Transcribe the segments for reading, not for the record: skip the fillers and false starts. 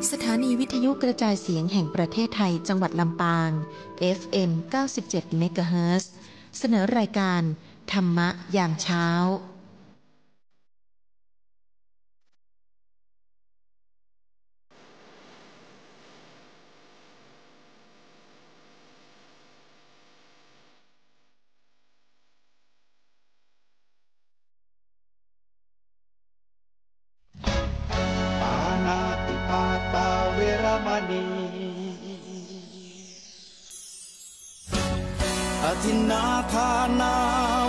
สถานีวิทยุกระจายเสียงแห่งประเทศไทยจังหวัดลำปาง FM 97 เมกะเฮิรตซ์ เสนอรายการธรรมะยามเช้าปานาติปาตาเวรมณีอทินนาทานา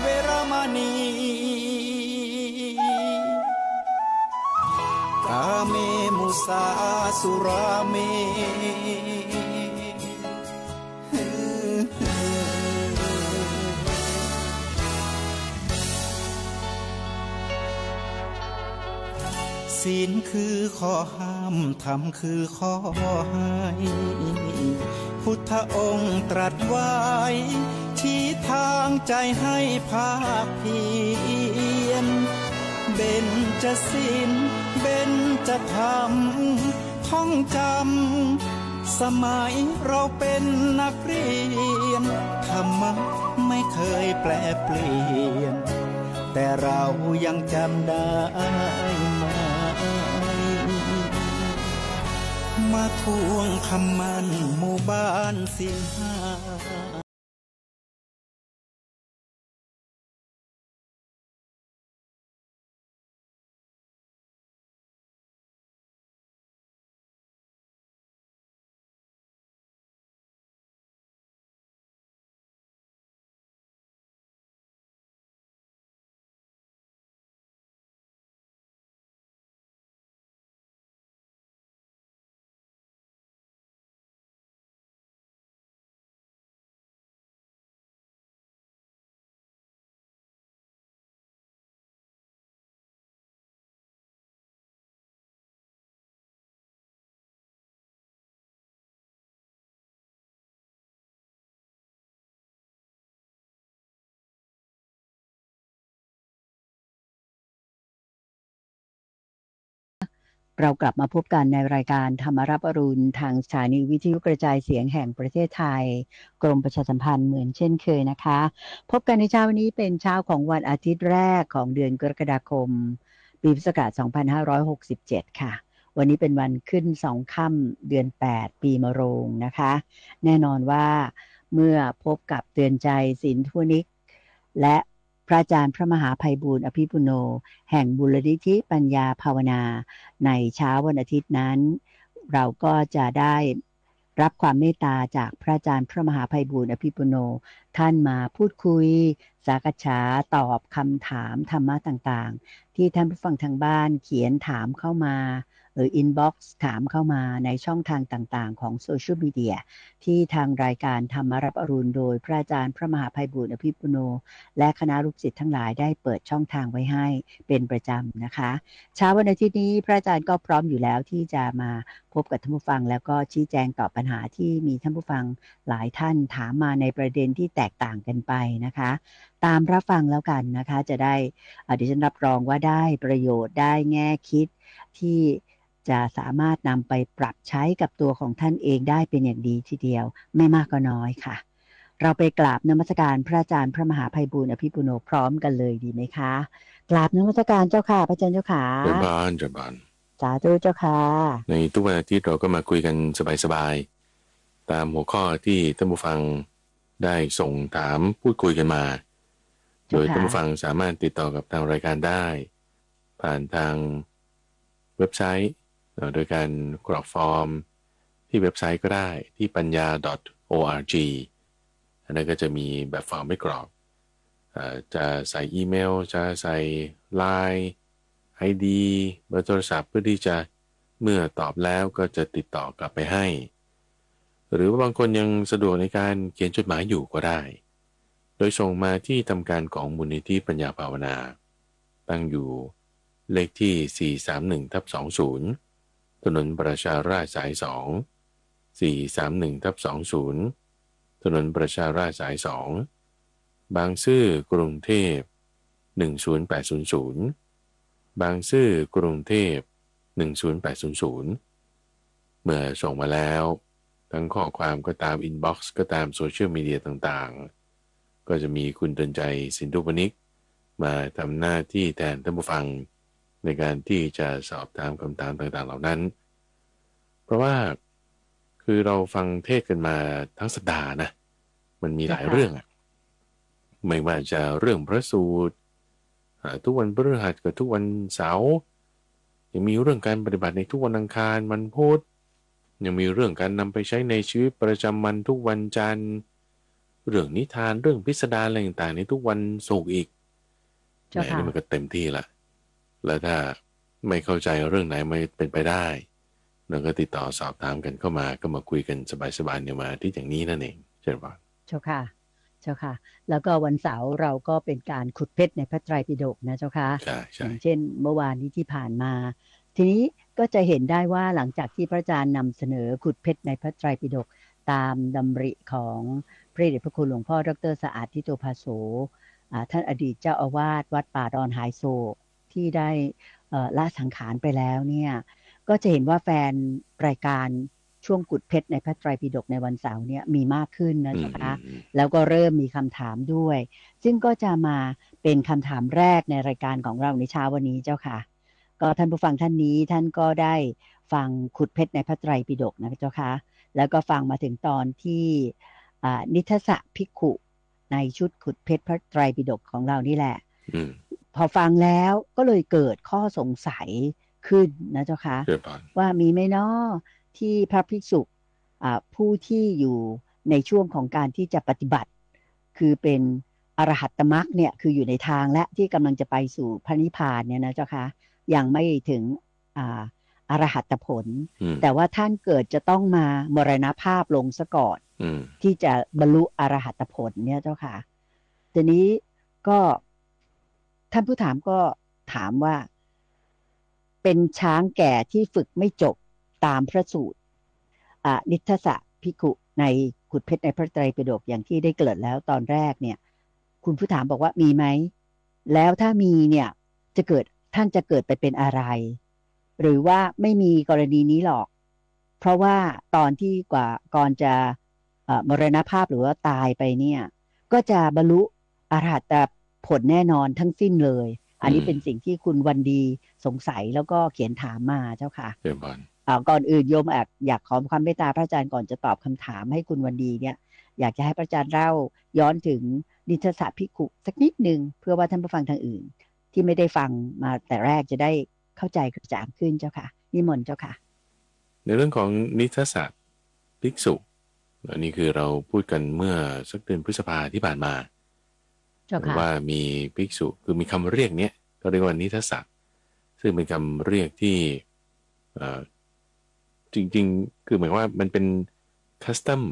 เวรมณีกาเมมุสาสุราเมศีลคือข้อห้ามธรรมคือข้อให้พุทธองค์ตรัสไว้ชี้ทางใจให้ภาคเพียรเบญจศีลเบญจธรรมท่องจำสมัยเราเป็นนักเรียนธรรมะไม่เคยแปลเปลี่ยนแต่เรายังจำได้มาทวงคำมั่นหมู่บ้านศีลห้าเรากลับมาพบกันในรายการธรรมรับอรุณทางสถานีวิทยุกระจายเสียงแห่งประเทศไทยกรมประชาสัมพันธ์เหมือนเช่นเคยนะคะพบกันในเช้าวันนี้เป็นเช้าของวันอาทิตย์แรกของเดือนกรกฎาคมปีพุทธศักราช2567ค่ะวันนี้เป็นวันขึ้น2ค่ำเดือน8ปีมะโรงนะคะแน่นอนว่าเมื่อพบกับเตือนใจศิลป์ทุนิกและพระอาจารย์พระมหาไพบูลย์อภิปุโนแห่งมูลนิธิปัญญาภาวนาในเช้าวันอาทิตย์นั้นเราก็จะได้รับความเมตตาจากพระอาจารย์พระมหาไพบูลย์อภิปุโนท่านมาพูดคุยสักษาตอบคำถามธรรมะต่างๆที่ท่านผู้ฟังทางบ้านเขียนถามเข้ามาหรืออินบ็อกซ์ถามเข้ามาในช่องทางต่างๆของโซเชียลมีเดียที่ทางรายการธรรมรับอรุณโดยพระอาจารย์พระมหาไพบูลย์อภิปุโนและคณะลูกศิษย์ทั้งหลายได้เปิดช่องทางไว้ให้เป็นประจำนะคะเช้าวันอาทิตย์นี้พระอาจารย์ก็พร้อมอยู่แล้วที่จะมาพบกับท่านผู้ฟังแล้วก็ชี้แจงตอบปัญหาที่มีท่านผู้ฟังหลายท่านถามมาในประเด็นที่แตกต่างกันไปนะคะตามรับฟังแล้วกันนะคะจะได้ดิฉันรับรองว่าได้ประโยชน์ได้แง่คิดที่จะสามารถนำไปปรับใช้กับตัวของท่านเองได้เป็นอย่างดีทีเดียวไม่มากก็น้อยค่ะเราไปกราบนมัสการพระอาจารย์พระมหาไพบูลย์อภิปุโนพร้อมกันเลยดีไหมคะกราบนมัสการเจ้าค่ะพระอาจารย์เจ้าค่ะเจ้าบ้านสาธุเจ้าค่ะในทุกวันอาทิตย์เราก็มาคุยกันสบายๆตามหัวข้อที่ท่านผู้ฟังได้ส่งถามพูดคุยกันมาโดยท่านผู้ฟังสามารถติดต่อกับทางรายการได้ผ่านทางเว็บไซต์โดยการกรอกฟอร์มที่เว็บไซต์ก็ได้ที่ปัญญา .org อันนั้นก็จะมีแบบฟอร์มไม่กรอกจะใส่อีเมลจะใส่ LINE ID เบอร์โทรศัพท์เพื่อที่จะเมื่อตอบแล้วก็จะติดต่อกลับไปให้หรือว่าบางคนยังสะดวกในการเขียนจดหมายอยู่ก็ได้โดยส่งมาที่ทำการของมูลนิธิปัญญาภาวนาตั้งอยู่เลขที่431/20ถนนประชาราษฎร์สาย2 431/20ถนนประชาราษฎร์สาย2บางซื่อกรุงเทพ10800บางซื่อกรุงเทพ10800 เมื่อส่งมาแล้วทั้งข้อความก็ตามอินบ็อกซ์ก็ตามโซเชียลมีเดียต่างๆก็จะมีคุณเตือนใจสินธุปนิกมาทำหน้าที่แทนท่านผู้ฟังในการที่จะสอบถามคำถามต่างๆเหล่านั้นเพราะว่าคือเราฟังเทศกันมาทั้งสัปดาห์นะมันมีหลายเรื่องอะไม่ว่าจะเรื่องพระสูตรทุกวันพฤหัสกับทุกวันเสาร์ยังมีเรื่องการปฏิบัติในทุกวันอังคารวันพุธยังมีเรื่องการนำไปใช้ในชีวิตประจำวันทุกวันจันทร์เรื่องนิทานเรื่องพิสดารอะไรต่างๆในทุกวันศุกร์อีกแหมนี่มันก็เต็มที่ละแล้วถ้าไม่เข้าใจเรื่องไหนไม่เป็นไปได้เราก็ติดต่อสอบถามกันเข้ามาก็มาคุยกันสบายๆเนี่ยมาที่อย่างนี้นั่นเองเช่นว่าเจ้าค่ะเจ้าค่ะแล้วก็วันเสาร์เราก็เป็นการขุดเพชรในพระไตรปิฎกนะเจ้าค่ะอย่างเช่นเมื่อวานนี้ที่ผ่านมาทีนี้ก็จะเห็นได้ว่าหลังจากที่พระอาจารย์นำเสนอขุดเพชรในพระไตรปิฎกตามดำริของพระเดชพระคุณหลวงพ่อดร.สะอาดทิโตภาโสท่านอดีตเจ้าอาวาสวัดป่าดอนหายโศกที่ได้ละสังขารไปแล้วเนี่ยก็จะเห็นว่าแฟนรายการช่วงขุดเพชรในพระไตรปิฎกในวันเสาร์เนี่ยมีมากขึ้นนะเจ้าค่ะแล้วก็เริ่มมีคำถามด้วยซึ่งก็จะมาเป็นคำถามแรกในรายการของเราในเช้าวันนี้เจ้าค่ะก็ท่านผู้ฟังท่านนี้ท่านก็ได้ฟังขุดเพชรในพระไตรปิฎกนะเจ้าค่ะแล้วก็ฟังมาถึงตอนที่นิทสะภิกขุในชุดขุดเพชรพระไตรปิฎกของเรานี่แหละพอฟังแล้วก็เลยเกิดข้อสงสัยขึ้นนะเจ้าค่ะว่ามีไหมเนาะที่พระภิกษุผู้ที่อยู่ในช่วงของการที่จะปฏิบัติคือเป็นอรหัตตมรรคเนี่ยคืออยู่ในทางและที่กำลังจะไปสู่พระนิพพานเนี่ยนะเจ้าค่ะยังไม่ถึงอรหัตผลแต่ว่าท่านเกิดจะต้องมามรณภาพลงซะก่อนที่จะบรรลุอรหัตผลเนี่ยเจ้าค่ะทีนี้ก็ท่านผู้ถามก็ถามว่าเป็นช้างแก่ที่ฝึกไม่จบตามพระสูตรนิทสะภิกขุในขุดเพชรในพระไตรปิฎกอย่างที่ได้เกริ่นแล้วตอนแรกเนี่ยคุณผู้ถามบอกว่ามีไหมแล้วถ้ามีเนี่ยท่านจะเกิดไปเป็นอะไรหรือว่าไม่มีกรณีนี้หรอกเพราะว่าตอนที่ก่อนจะมรณภาพหรือว่าตายไปเนี่ยก็จะบรรลุอรหัตผลแน่นอนทั้งสิ้นเลยอันนี้เป็นสิ่งที่คุณวันดีสงสัยแล้วก็เขียนถามมาเจ้าค่ะก่อนอื่นโยมอยากขอความเมตตาพระอาจารย์ก่อนจะตอบคำถามให้คุณวันดีเนี่ยอยากจะให้พระอาจารย์เล่าย้อนถึงนิทสะภิกขุสักนิดนึงเพื่อว่าท่านผู้ฟังทางอื่นที่ไม่ได้ฟังมาแต่แรกจะได้เข้าใจกระจ่างขึ้นเจ้าค่ะนิมนต์เจ้าค่ะในเรื่องของนิทสะภิกษุอันนี้คือเราพูดกันเมื่อสักเดือนพฤษภาที่ผ่านมาว่ามีภิกษุคือมีคำเรียกเนี้ยก็เรียกว่านิทสะซึ่งเป็นคำเรียกที่จริงๆคือหมายว่ามันเป็นคัสตอม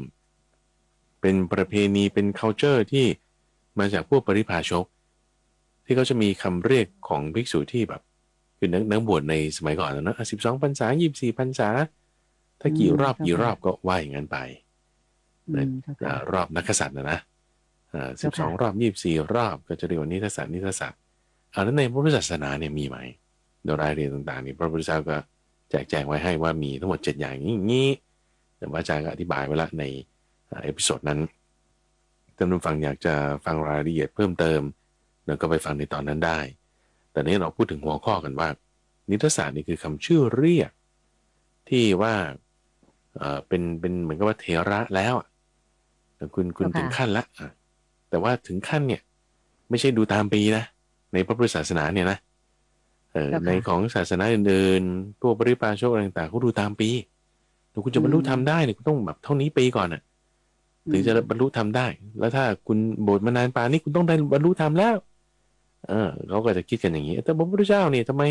เป็นประเพณีเป็น culture ที่มาจากพวกปริพาชกที่เขาจะมีคำเรียกของภิกษุที่แบบคือนักบวชในสมัยก่อนนะ12 พรรษา24 พรรษาถ้ากี่รอบก็ว่าอย่างนั้นไปรอบนักษัตริย์นะ12 รอบ24 รอบก็จะเรียกว่านิทสะแล้วในพระพุทธศาสนาเนี่ยมีไหมโดยรายละเอียดต่างๆนี่พระพุทธเจ้าก็แจกไว้ให้ว่ามีทั้งหมด7อย่างนี้แต่ว่าอาจารย์ก็อธิบายไว้ละในเอพิโซดนั้นท่านผู้ฟังอยากจะฟังรายละเอียดเพิ่มเติมแล้วก็ไปฟังในตอนนั้นได้แต่นี้เราพูดถึงหัวข้อกันว่านิทสะนี่คือคำชื่อเรียกที่ว่าเป็นเหมือนกับว่าเถระแล้วคุณถึงขั้นละแต่ว่าถึงขั้นเนี่ยไม่ใช่ดูตามปีนะในพระพุทธศาสนาเนี่ยนะในของศาสนาอื่นๆพวกปริพาชกอะไรต่างๆเขาดูตามปีถ้าคุณจะบรรลุธรรมได้เนี่ยคุณต้องแบบเท่านี้ปีก่อนน่ะถึงจะบรรลุธรรมได้แล้วถ้าคุณบวชมานานป่านนี้คุณต้องได้บรรลุธรรมแล้วเขาก็จะคิดกันอย่างนี้แต่พระพุทธเจ้าเนี่ยทำไม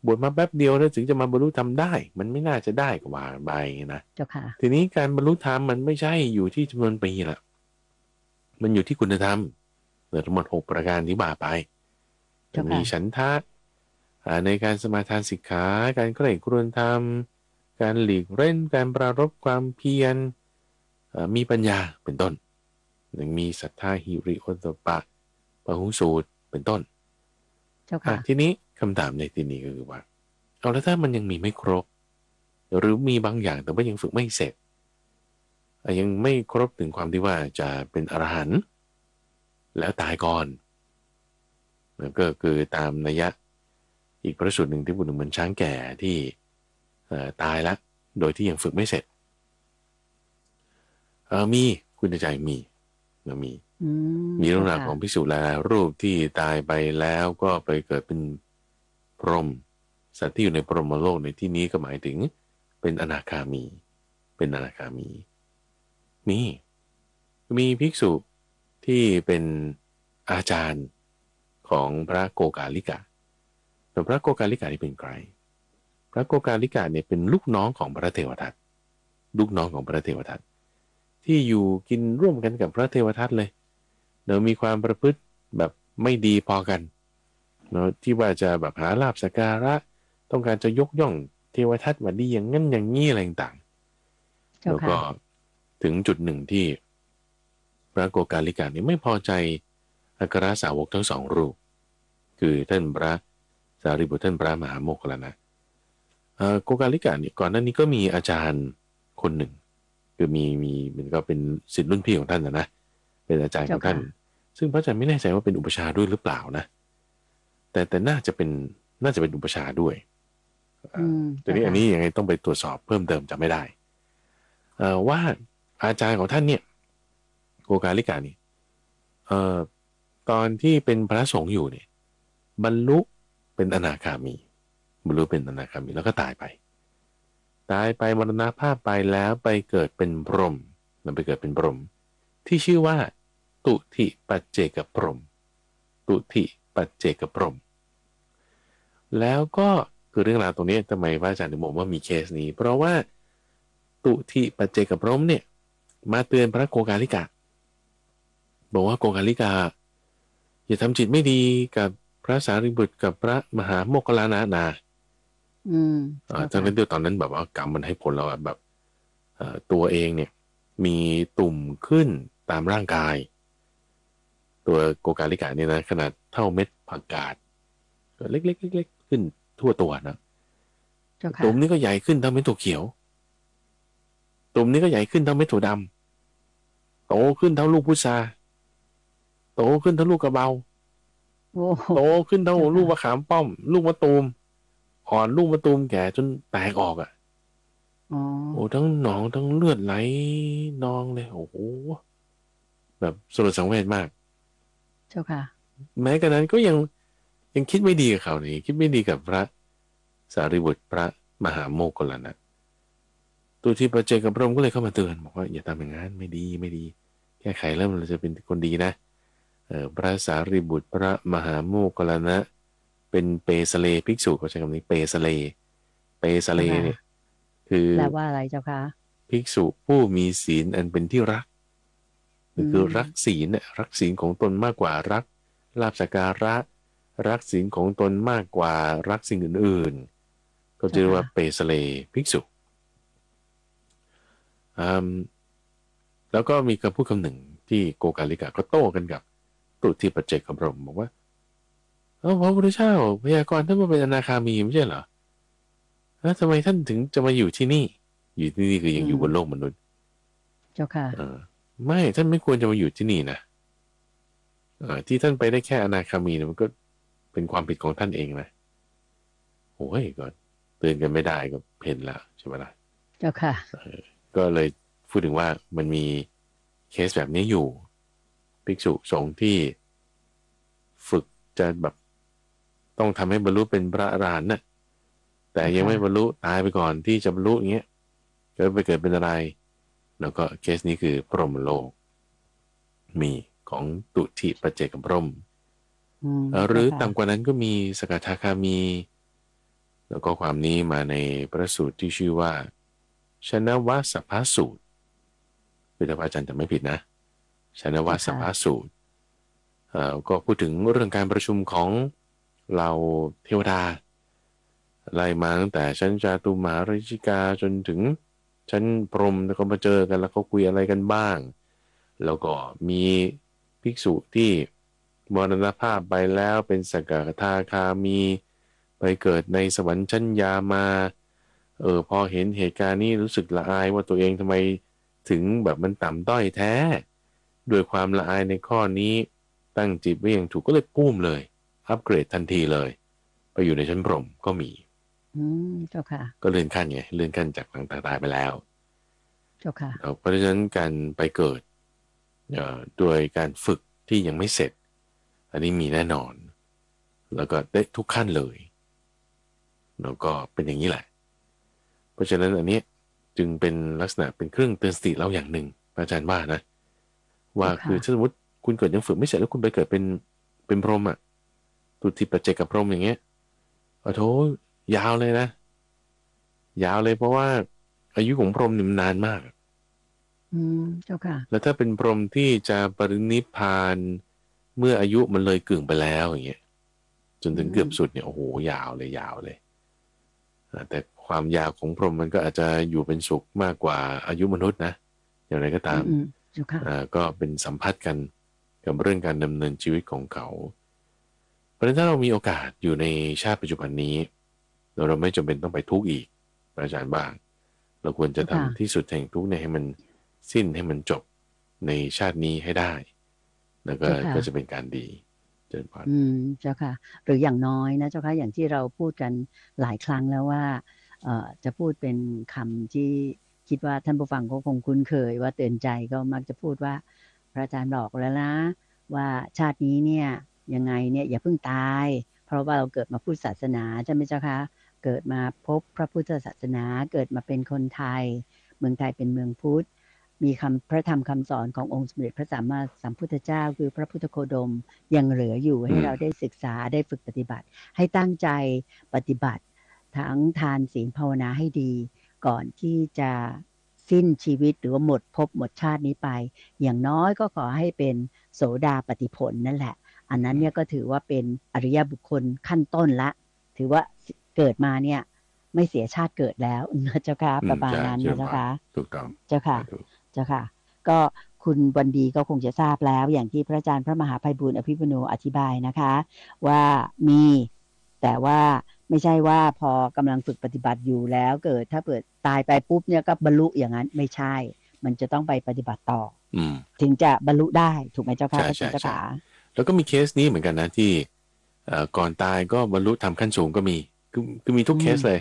บวชมาแป๊บเดียวแล้วถึงจะมาบรรลุธรรมได้มันไม่น่าจะได้ก็ว่าไปนะทีนี้การบรรลุธรรมมันไม่ใช่อยู่ที่จำนวนปีละมันอยู่ที่คุณธรรมทั้งหมด6 ประการที่ว่าไปมีฉันทะในการสมาทานสิกขาการใคร่ครวญธรรมการหลีกเล่นการปรารภความเพียรมีปัญญาเป็นต้นยังมีศรัทธาหิริโอตตัปปะปหุสูตรเป็นต้นทีนี้คำถามในที่นี้ก็คือว่าเอาแล้วถ้ามันยังมีไม่ครบ หรือมีบางอย่างแต่ว่ายังฝึกไม่เสร็จยังไม่ครบถึงความที่ว่าจะเป็นอรหันต์แล้วตายก่อนนั่นก็คือตามนัยยะอีกพระสูตรหนึ่งที่พูดถึงเหมือนช้างแก่ที่ตายแล้วโดยที่ยังฝึกไม่เสร็จมีคุณใจมีเรื่องราวของภิกษุหลายรูปที่ตายไปแล้วก็ไปเกิดเป็นพรหมสัตว์ที่อยู่ในพรหมโลกในที่นี้ก็หมายถึงเป็นอนาคามีมีภิกษุที่เป็นอาจารย์ของพระโกกาลิกะแต่พระโกกาลิกะนี่เป็นใครพระโกกาลิกะเนี่ยเป็นลูกน้องของพระเทวทัตที่อยู่กินร่วมกันกับพระเทวทัตเลยเดี๋ยวมีความประพฤติแบบไม่ดีพอกันเนาะที่ว่าจะแบบหาลาภสักการะต้องการจะยกย่องเทวทัตว่าดีอย่างนั้นอย่างนี้อะไรต่างๆแล้วก็ถึงจุดหนึ่งที่พระโกกาลิกะนี่ไม่พอใจอัครสาวกทั้งสองรูปคือท่านพระสารีบุตรท่านพระมหาโมคคัลลานะโกกาลิกะนี่ก่อนหน้านี้ก็มีอาจารย์คนหนึ่งคือมีมันก็เป็นศิษย์รุ่นพี่ของท่านนะเป็นอาจารย์ของท่านซึ่งพระอาจารย์ไม่แน่ใจว่าเป็นอุปชาด้วยหรือเปล่านะแต่น่าจะเป็นอุปชาด้วยทีนี้อันนี้ยังไงต้องไปตรวจสอบเพิ่มเติมจำไม่ได้ว่าอาจารย์ของท่านเนี่ยโกกาลิกะนี่ตอนที่เป็นพระสงฆ์อยู่เนี่ยบรรลุเป็นอนาคามีแล้วก็ตายไปมรณภาพไปแล้วไปเกิดเป็นพรหมที่ชื่อว่าตุถิปัจเจกพรหมแล้วก็คือเรื่องราวตรงนี้ทำไมพระอาจารย์ถึงบอกว่ามีเคสนี้เพราะว่าตุถิปัจเจกพรหมเนี่ยมาเตือนพระโกกาลิกะบอกว่าโกกาลิกะอย่าทำจิตไม่ดีกับพระสารีบุตรกับพระมหาโมคคัลลานะทั้งนั้นตอนนั้นแบบว่ากรรมมันให้ผลเราแบบตัวเองเนี่ยมีตุ่มขึ้นตามร่างกายตัวโกกาลิกะเนี่ยนะขนาดเท่าเม็ดผักกาดเล็กๆขึ้นทั่วตัวนะตุ่มนี้ก็ใหญ่ขึ้นเท่าเม็ดถั่วเขียวตุ่มนี้ก็ใหญ่ขึ้นเท่าเม็ดถั่วดำโตขึ้นเท่าลูกพุทราโตขึ้นเท่าลูกกระเบาโตขึ้นเท่าลูกมะขามป้อมลูกมะตูมอ่อนลูกมะตูมแก่จนแตกออกโอ้ทั้งหนองทั้งเลือดไหลนองเลยโอ้โหแบบสลดสังเวชมากเจ้าค่ะแม้กระนั้นก็ยังคิดไม่ดีกับเขานี่คิดไม่ดีกับพระสารีบุตรพระมหาโมคคัลลานะตัวที่ปัจเจกพรหมก็เลยเข้ามาเตือนบอกว่าอย่าทำอย่างนั้นไม่ดีแก้ไขแล้วมันจะเป็นคนดีนะพระสารีบุตรพระมหาโมคคัลลานะเป็นเปสเลภิกษุเขาใช้คำนี้เปสเลเนี่ยคือแปลว่าอะไรเจ้าคะภิกษุผู้มีศีลอันเป็นที่รักคือรักศีลเนี่ยรักศีลของตนมากกว่ารักลาภสักการะรักศีลของตนมากกว่ารักสิ่งอื่นๆก็จะเรียกว่าเปสเลภิกษุแล้วก็มีคำพูดคำหนึ่งที่โกกาลิกะก็โต้กันกับตุถิปัจเจกพรหมบอกว่าพระพุทธเจ้าพยากรณ์ท่านมาเป็นอนาคามีไม่ใช่เหรอแล้วทำไมท่านถึงจะมาอยู่ที่นี่คือยังอยู่บนโลกมนุษย์เจ้าค่ะไม่ท่านไม่ควรจะมาอยู่ที่นี่นะที่ท่านไปได้แค่อนาคามีมันก็เป็นความผิดของท่านเองนะโอ้ยก็เตือนกันไม่ได้ก็เห็นแล้วใช่ไหมล่ะเจ้าค่ะก็เลยพูดถึงว่ามันมีเคสแบบนี้อยู่ภิกษุสงฆ์ที่ฝึกจะแบบต้องทำให้บรรลุเป็นพระอรหันต์น่ะแต่ยังไม่บรรลุตายไปก่อนที่จะบรรลุอย่างเงี้ยก็ไปเกิดเป็นอะไรแล้วก็เคสนี้คือพรหมโลกมีของตุถิปัจเจกพรหมหรือต่ำกว่านั้นก็มีสกทาคามีแล้วก็ความนี้มาในพระสูตรที่ชื่อว่าชนวสัพพสูตรคือถ้าอาจารย์จำไม่ผิดนะชนวสัพพสูตรก็พูดถึงเรื่องการประชุมของเราเทวดาไล่มาตั้งแต่ชั้นจาตุมหาราชิกาจนถึงชั้นพรหมแล้วก็มาเจอกันแล้วเขาคุยอะไรกันบ้างแล้วก็มีภิกษุที่มรณภาพไปแล้วเป็นสกทาคามีไปเกิดในสวรรค์ชั้นยามา พอเห็นเหตุการณ์นี้รู้สึกละอายว่าตัวเองทำไมถึงแบบมันต่ำต้อยแท้ด้วยความละอายในข้อนี้ตั้งจิตไว้อย่างถูกก็เลยปุ้มเลยอัปเกรดทันทีเลยไปอยู่ในชั้นพรหมก็มีเจ้าค่ะก็เลื่อนขั้นไงเลื่อนขั้นจากหลังตายไปแล้วเจ้าค่ะเพราะฉะนั้นการไปเกิดโดยการฝึกที่ยังไม่เสร็จอันนี้มีแน่นอนแล้วก็ได้ทุกขั้นเลยแล้วก็เป็นอย่างนี้แหละเพราะฉะนั้นอันนี้จึงเป็นลักษณะเป็นเครื่องเตือนสติเราอย่างหนึ่งอาจารย์ว่านะว่าคือถ้าสมมติคุณเกิดยังฝึกไม่เสร็จแล้วคุณไปเกิดเป็นพรหมอ่ะตุติปัจเจกพรหมอย่างเงี้ยโถยาวเลยนะยาวเลยเพราะว่าอายุของพรหมนี่มันนานมากเจ้าค่ะแล้วถ้าเป็นพรหมที่จะปรินิพพานเมื่ออายุมันเลยกึ่งไปแล้วอย่างเงี้ยจนถึงเกือบสุดเนี่ยโอ้โหยาวเลยแต่ความยาวของพรหมมันก็อาจจะอยู่เป็นสุขมากกว่าอายุมนุษย์นะอย่างไรก็ตามก็เป็นสัมพัทธ์กันกับเรื่องการดำเนินชีวิตของเขาเพราะฉะนั้นถ้าเรามีโอกาสอยู่ในชาติปัจจุบันนี้เราไม่จำเป็นต้องไปทุกข์อีกอาจารย์บ้างเราควรจะทำที่สุดแห่งทุกข์เนี่ยให้มันสิ้นให้มันจบในชาตินี้ให้ได้แล้วก็จะเป็นการดีเจริญพรเจ้าค่ะหรืออย่างน้อยนะเจ้าค่ะอย่างที่เราพูดกันหลายครั้งแล้วว่าจะพูดเป็นคำที่คิดว่าท่านผู้ฟังก็คงคุ้นเคยว่าเตือนใจก็มักจะพูดว่าพระอาจารย์บอกแล้วนะว่าชาตินี้เนี่ยยังไงเนี่ยอย่าเพิ่งตายเพราะว่าเราเกิดมาพุทธศาสนาใช่ไหมเจ้าคะเกิดมาพบพระพุทธศาสนาเกิดมาเป็นคนไทยเมืองไทยเป็นเมืองพุทธมีพระธรรมคำสอนขององค์สมเด็จพระสัมมาสัมพุทธเจ้าคือพระพุทธโคดมยังเหลืออยู่ให้เราได้ศึกษาได้ฝึกปฏิบัติให้ตั้งใจปฏิบัติทั้งทานศีลภาวนาให้ดีก่อนที่จะสิ้นชีวิตหรือว่าหมดภพหมดชาตินี้ไปอย่างน้อยก็ขอให้เป็นโสดาปัตติผลนั่นแหละอันนั้นเนี่ยก็ถือว่าเป็นอริยบุคคลขั้นต้นละถือว่าเกิดมาเนี่ยไม่เสียชาติเกิดแล้วนะเจ้าค่ะประมาณนั้นนะเจ้าค่ะถูกต้องเจ้าค่ะเจ้าค่ะก็คุณวันดีก็คงจะทราบแล้วอย่างที่พระอาจารย์พระมหาไพบูลย์อภิปุโนอธิบายนะคะว่ามีแต่ว่าไม่ใช่ว่าพอกำลังฝึกปฏิบัติอยู่แล้วเกิดถ้าเกิดตายไปปุ๊บเนี่ยก็บรรลุอย่างนั้นไม่ใช่มันจะต้องไปปฏิบัติต่อถึงจะบรรลุได้ถูกไหมเจ้าค่ะพระเจ้าค่ะแล้วก็มีเคสนี้เหมือนกันนะที่ก่อนตายก็บรรลุธรรมขั้นสูงก็มีคือมีทุกเคสเลย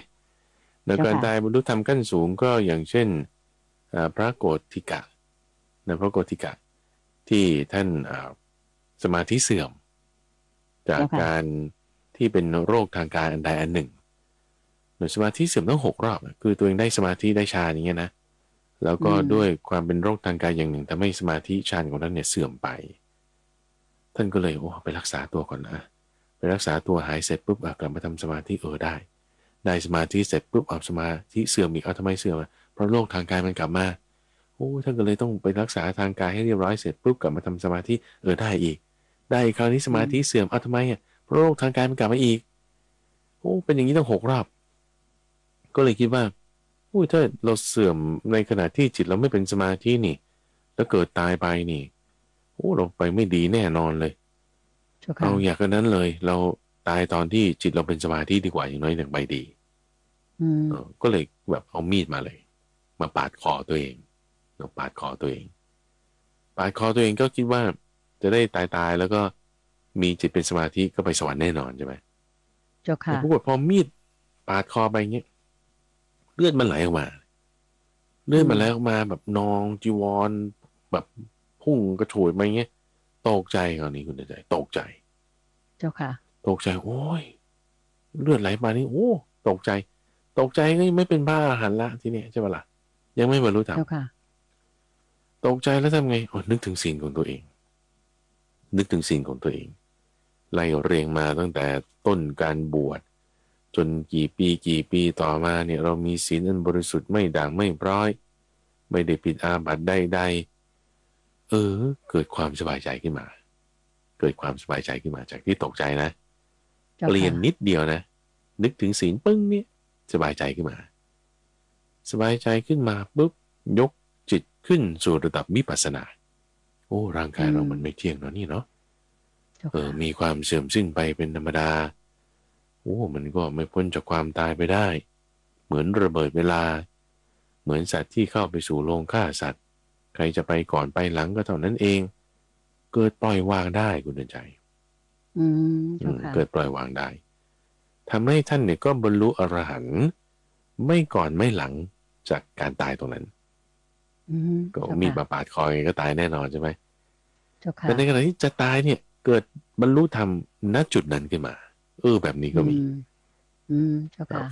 แล้วก่อนตายบรรลุธรรมขั้นสูงก็อย่างเช่นพระโกฏฐิกะพระโกฏฐิกะที่ท่านสมาธิเสื่อมจากการที่เป็นโรคทางกายอันใดอันหนึ่งหรือสมาธิเสื่อมตั้ง6 รอบคือตัวเองได้สมาธิได้ฌานอย่างเงี้ยนะแล้วก็ด้วยความเป็นโรคทางกายอย่างหนึ่งทำให้สมาธิฌานของท่านเนี่ยเสื่อมไปท่านก็เลยไปรักษาตัวก่อนนะไปรักษาตัวหายเสร็จปุ๊บกลับมาทำสมาธิได้สมาธิเสร็จปุ๊บสมาธิเสื่อมอีกทำไมเสื่อมเพราะโรคทางกายมันกลับมาท่านก็เลยต้องไปรักษาทางกายให้เรียบร้อยเสร็จปุ๊บกลับมาทำสมาธิได้อีกได้คราวนี้สมาธิเสื่อมทำไมเพราะโรคทางกายมันกลับมาอีกเป็นอย่างนี้ตั้ง6 รอบก็เลยคิดว่าถ้าเราเสื่อมในขณะที่จิตเราไม่เป็นสมาธินี่แล้วเกิดตายไปนี่เราไปไม่ดีแน่นอนเลยเราอยากกันนั้นเลยเราตายตอนที่จิตเราเป็นสมาธิดีกว่าอย่างน้อยอย่างไปดีก็เลยแบบเอามีดมาเลยมาปาดคอตัวเองปาดคอตัวเองก็คิดว่าจะได้ตายแล้วก็มีจิตเป็นสมาธิก็ไปสวรรค์แน่นอนใช่ไหมเจ้าค่ะแต่ปรากฏพอมีดปาดคอไปเงี้ยเลือดมันไหลออกมาแบบนองจีวรแบบพุ่งกระโฉยมาเงี้ยตกใจคราวนี้คุณใจตกใจเจ้าค่ะตกใจโอ้ยเลือดไหลมานี่ตกใจก็ไม่เป็นบ้าอาหารละทีนี้ใช่ปะล่ะยังไม่บรรลุธรรมตกใจแล้วทำไงนึกถึงศีลของตัวเองไล่เรียงมาตั้งแต่ต้นการบวชจนกี่ปีต่อมาเนี่ยเรามีศีลอันบริสุทธิ์ไม่ด่างไม่พร้อยไม่ได้ผิดอาบัติใดๆเกิดความสบายใจขึ้นมาจากที่ตกใจนะเปลี่ยนนิดเดียวนะนึกถึงศีลปึ้งเนี่ยสบายใจขึ้นมาปุ๊บยกจิตขึ้นสู่ระดับวิปัสสนาร่างกายเรามันไม่เที่ยงเนาะนี่เนาะมีความเสื่อมสิ้นไปเป็นธรรมดามันก็ไม่พ้นจากความตายไปได้ เหมือนระเบิดเวลาเหมือนสัตว์ที่เข้าไปสู่โรงฆ่าสัตว์ใครจะไปก่อนไปหลังก็เท่านั้นเองเกิดปล่อยวางได้คุณเดินใจเกิดปล่อยวางได้ทำให้ท่านเนี่ยก็บรรลุอรหันต์ไม่ก่อนไม่หลังจากการตายตรงนั้นก็มีบาปาดคอก็ตายแน่นอนใช่ไหมแต่ในขณะที่จะตายเนี่ยเกิดบรรลุธรรมณจุดนั้นขึ้นมาแบบนี้ก็มี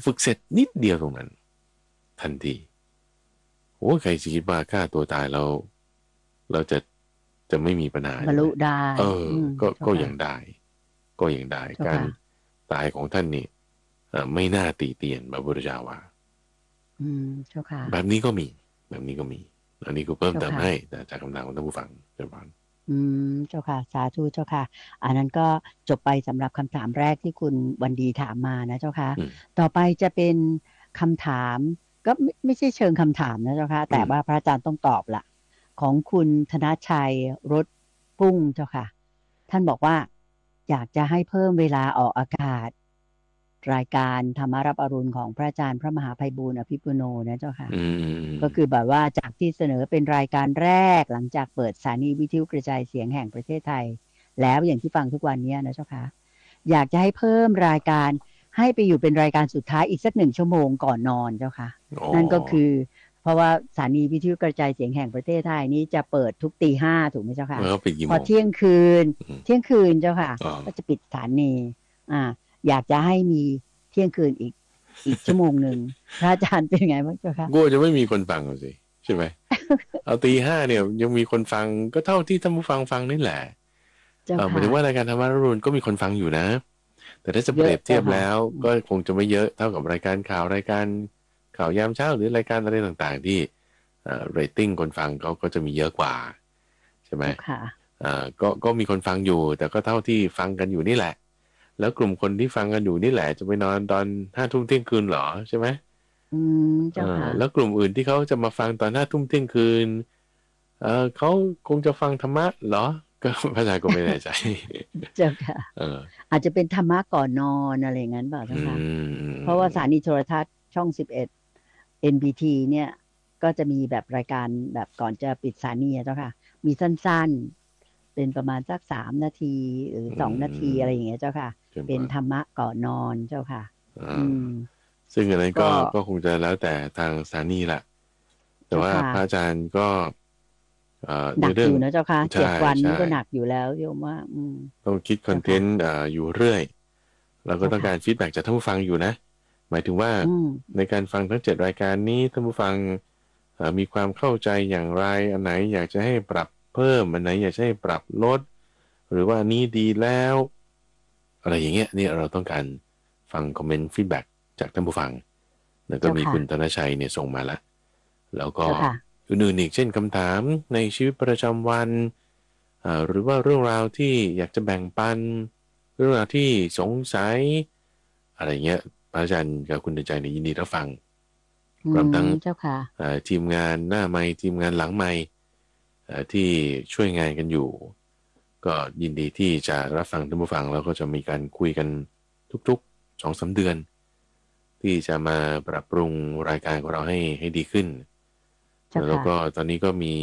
ฝึกเสร็จนิดเดียวตรงนั้นทันทีโอ้ใครคิดว่าฆ่าตัวตายเราจะไม่มีปัญหาบรรลุได้ก็ยังได้ก็ยังได้การตายของท่านนี่ไม่น่าตีเตียนพระพุทธเจ้าว่าเจ้าค่ะแบบนี้ก็มีอันนี้ก็เพิ่มเติมให้แต่จากคำถามของท่านผู้ฟังเจ้าค่ะเจ้าค่ะสาธุเจ้าค่ะอันนั้นก็จบไปสำหรับคำถามแรกที่คุณวันดีถามมานะเจ้าค่ะต่อไปจะเป็นคำถามก็ไม่ใช่เชิงคำถามนะเจ้าค่ะแต่ว่าพระอาจารย์ต้องตอบละของคุณธนชัยรถพุ่งเจ้าค่ะท่านบอกว่าอยากจะให้เพิ่มเวลาออกอากาศรายการธรรมรับอรุณของพระอาจารย์พระมหาไพบูลย์อภิปุโนนะเจ้าค่ะก็คือแบบว่าจากที่เสนอเป็นรายการแรกหลังจากเปิดสถานีวิทยุกระจายเสียงแห่งประเทศไทยแล้วอย่างที่ฟังทุกวันนี้นะเจ้าค่ะอยากจะให้เพิ่มรายการให้ไปอยู่เป็นรายการสุดท้ายอีกสัก1 ชั่วโมงก่อนนอนเจ้าค่ะนั่นก็คือเพราะว่าสถานีวิทยุกระจายเสียงแห่งประเทศไทยนี้จะเปิดทุกตี 5ถูกไหมเจ้าค่ะพอเที่ยงคืนเจ้าค่ะก็จะปิดสถานีอยากจะให้มีเที่ยงคืนอีกชั่วโมงหนึ่งพระอาจารย์เป็นไงบ้างเจ้าค่ะกลัวจะไม่มีคนฟังสิใช่ไหม เอาตี 5เนี่ยยังมีคนฟังก็เท่าที่ท่านผู้ฟังนี่แหละหมายถึงว่ารายการธรรมรุ่นก็มีคนฟังอยู่นะแต่ถ้าจะเปรียบเทียบแล้วก็คงจะไม่เยอะเท่ากับรายการข่าวยามเช้าหรือรายการอะไรต่างๆที่เรตติ้งคนฟังเขาก็จะมีเยอะกว่าใช่ไหมก็มีคนฟังอยู่แต่ก็เท่าที่ฟังกันอยู่นี่แหละแล้วกลุ่มคนที่ฟังกันอยู่นี่แหละจะไปนอนตอน5 ทุ่มเที่ยงคืนหรอใช่ไหมแล้วกลุ่มอื่นที่เขาจะมาฟังตอน5 ทุ่มเที่ยงคืนเขาคงจะฟังธรรมะเหรอก็พระอาจารย์ก็ไม่แน่ใจเจ้าค่ะอาจจะเป็นธรรมะก่อนนอนอะไรอย่างนั้นเปล่าเจ้าค่ะเพราะว่าสถานีโทรทัศน์ช่อง11 NBT เนี่ยก็จะมีแบบรายการแบบก่อนจะปิดสถานีเจ้าค่ะมีสั้นๆเป็นประมาณสัก3 นาทีหรือ2 นาทีอะไรอย่างเงี้ยเจ้าค่ะเป็นธรรมะก่อนนอนเจ้าค่ะซึ่งอันนั้นก็คงจะแล้วแต่ทางสถานีแหละแต่ว่าพระอาจารย์ก็หนักอยู่นะเจ้าค่ะ7 วันนี้ก็หนักอยู่แล้วโยมว่าต้องคิดคอนเทนต์อยู่เรื่อยเราก็ต้องการฟีดแบ็กจากท่านผู้ฟังอยู่นะหมายถึงว่าในการฟังทั้ง7 รายการนี้ท่านผู้ฟังมีความเข้าใจอย่างไรอันไหนอยากจะให้ปรับเพิ่มอันไหนอยากจะให้ปรับลดหรือว่านี้ดีแล้วอะไรอย่างเงี้ยนี่เราต้องการฟังคอมเมนต์ฟีดแบ็กจากท่านผู้ฟังแล้วก็มีคุณธนชัยเนี่ยส่งมาแล้วก็อื่นๆอีกเช่นคำถามในชีวิตประจำวันหรือว่าเรื่องราวที่อยากจะแบ่งปันเรื่องราวที่สงสัยอะไรเงี้ยพระอาจารย์กับคุณธนชัยเนี่ยยินดีรับฟังรวมทั้งทีมงานหน้าไมค์ทีมงานหลังไมค์ที่ช่วยงานกันอยู่ก็ยินดีที่จะรับฟังท่านผู้ฟังแล้วก็จะมีการคุยกันทุกๆ 2-3 เดือนที่จะมาปรับปรุงรายการของเราให้ดีขึ้นแล้วก็ตอนนี้ก็มี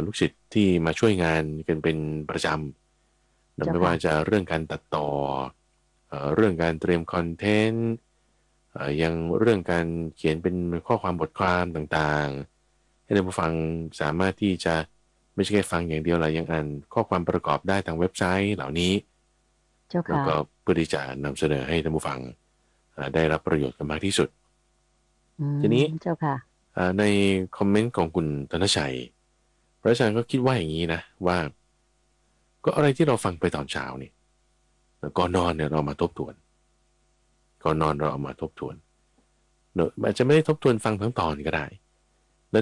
ลูกศิษย์ที่มาช่วยงานกันเป็นประจำไม่ว่าจะเรื่องการตัดต่อเรื่องการเตรียมคอนเทนต์ยังเรื่องการเขียนเป็นข้อความบทความต่างๆให้ท่านผู้ฟังสามารถที่จะไม่ใช่แค่ฟังอย่างเดียวหรอกยังอ่านข้อความประกอบได้ทางเว็บไซต์เหล่านี้แล้วก็เพื่อที่จะนำเสนอให้ท่านผู้ฟังได้รับประโยชน์กันมากที่สุดทีนี้ในคอมเมนต์ของคุณธนชัยพระอาจารย์ก็คิดว่าอย่างนี้นะว่าก็อะไรที่เราฟังไปตอนเช้านี่ก่อนนอนเนี่ยเรามาทบทวนก่อนนอนเราเอามาทบทวนอาจจะไม่ได้ทบทวนฟังทั้งตอนก็ได้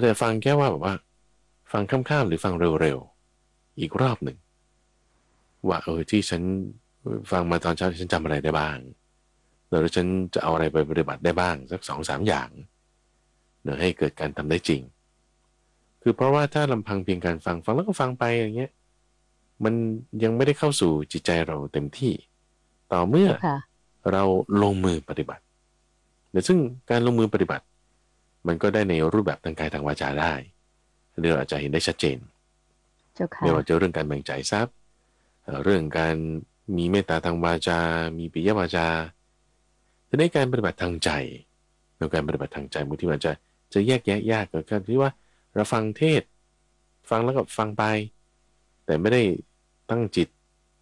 แต่ฟังแค่ว่าแบบว่าฟังข้ามๆหรือฟังเร็วๆอีกรอบหนึ่งว่าที่ฉันฟังมาตอนเช้าฉันจำอะไรได้บ้างแล้วฉันจะเอาอะไรไปปฏิบัติได้บ้างสัก 2-3 อย่างให้เกิดการทำได้จริงคือเพราะว่าถ้าลำพังเพียงการฟังแล้วก็ฟังไปอย่างเงี้ยมันยังไม่ได้เข้าสู่จิตใจเราเต็มที่ต่อเมื่อเราลงมือปฏิบัติ ซึ่งการลงมือปฏิบัติมันก็ได้ในรูปแบบทางกายทางวาจาได้เราอาจจะเห็นได้ชัดเจนไม่ว่าจะเรื่องการแบ่งจ่ายทรัพย์เรื่องการมีเมตตาทางวาจามีปิยวาจาแต่ในการปฏิบัติทางใจในการปฏิบัติทางใจบางทีมันจะแยกแยะยากกับการที่ว่าเราฟังเทศฟังแล้วก็ฟังไปแต่ไม่ได้ตั้งจิต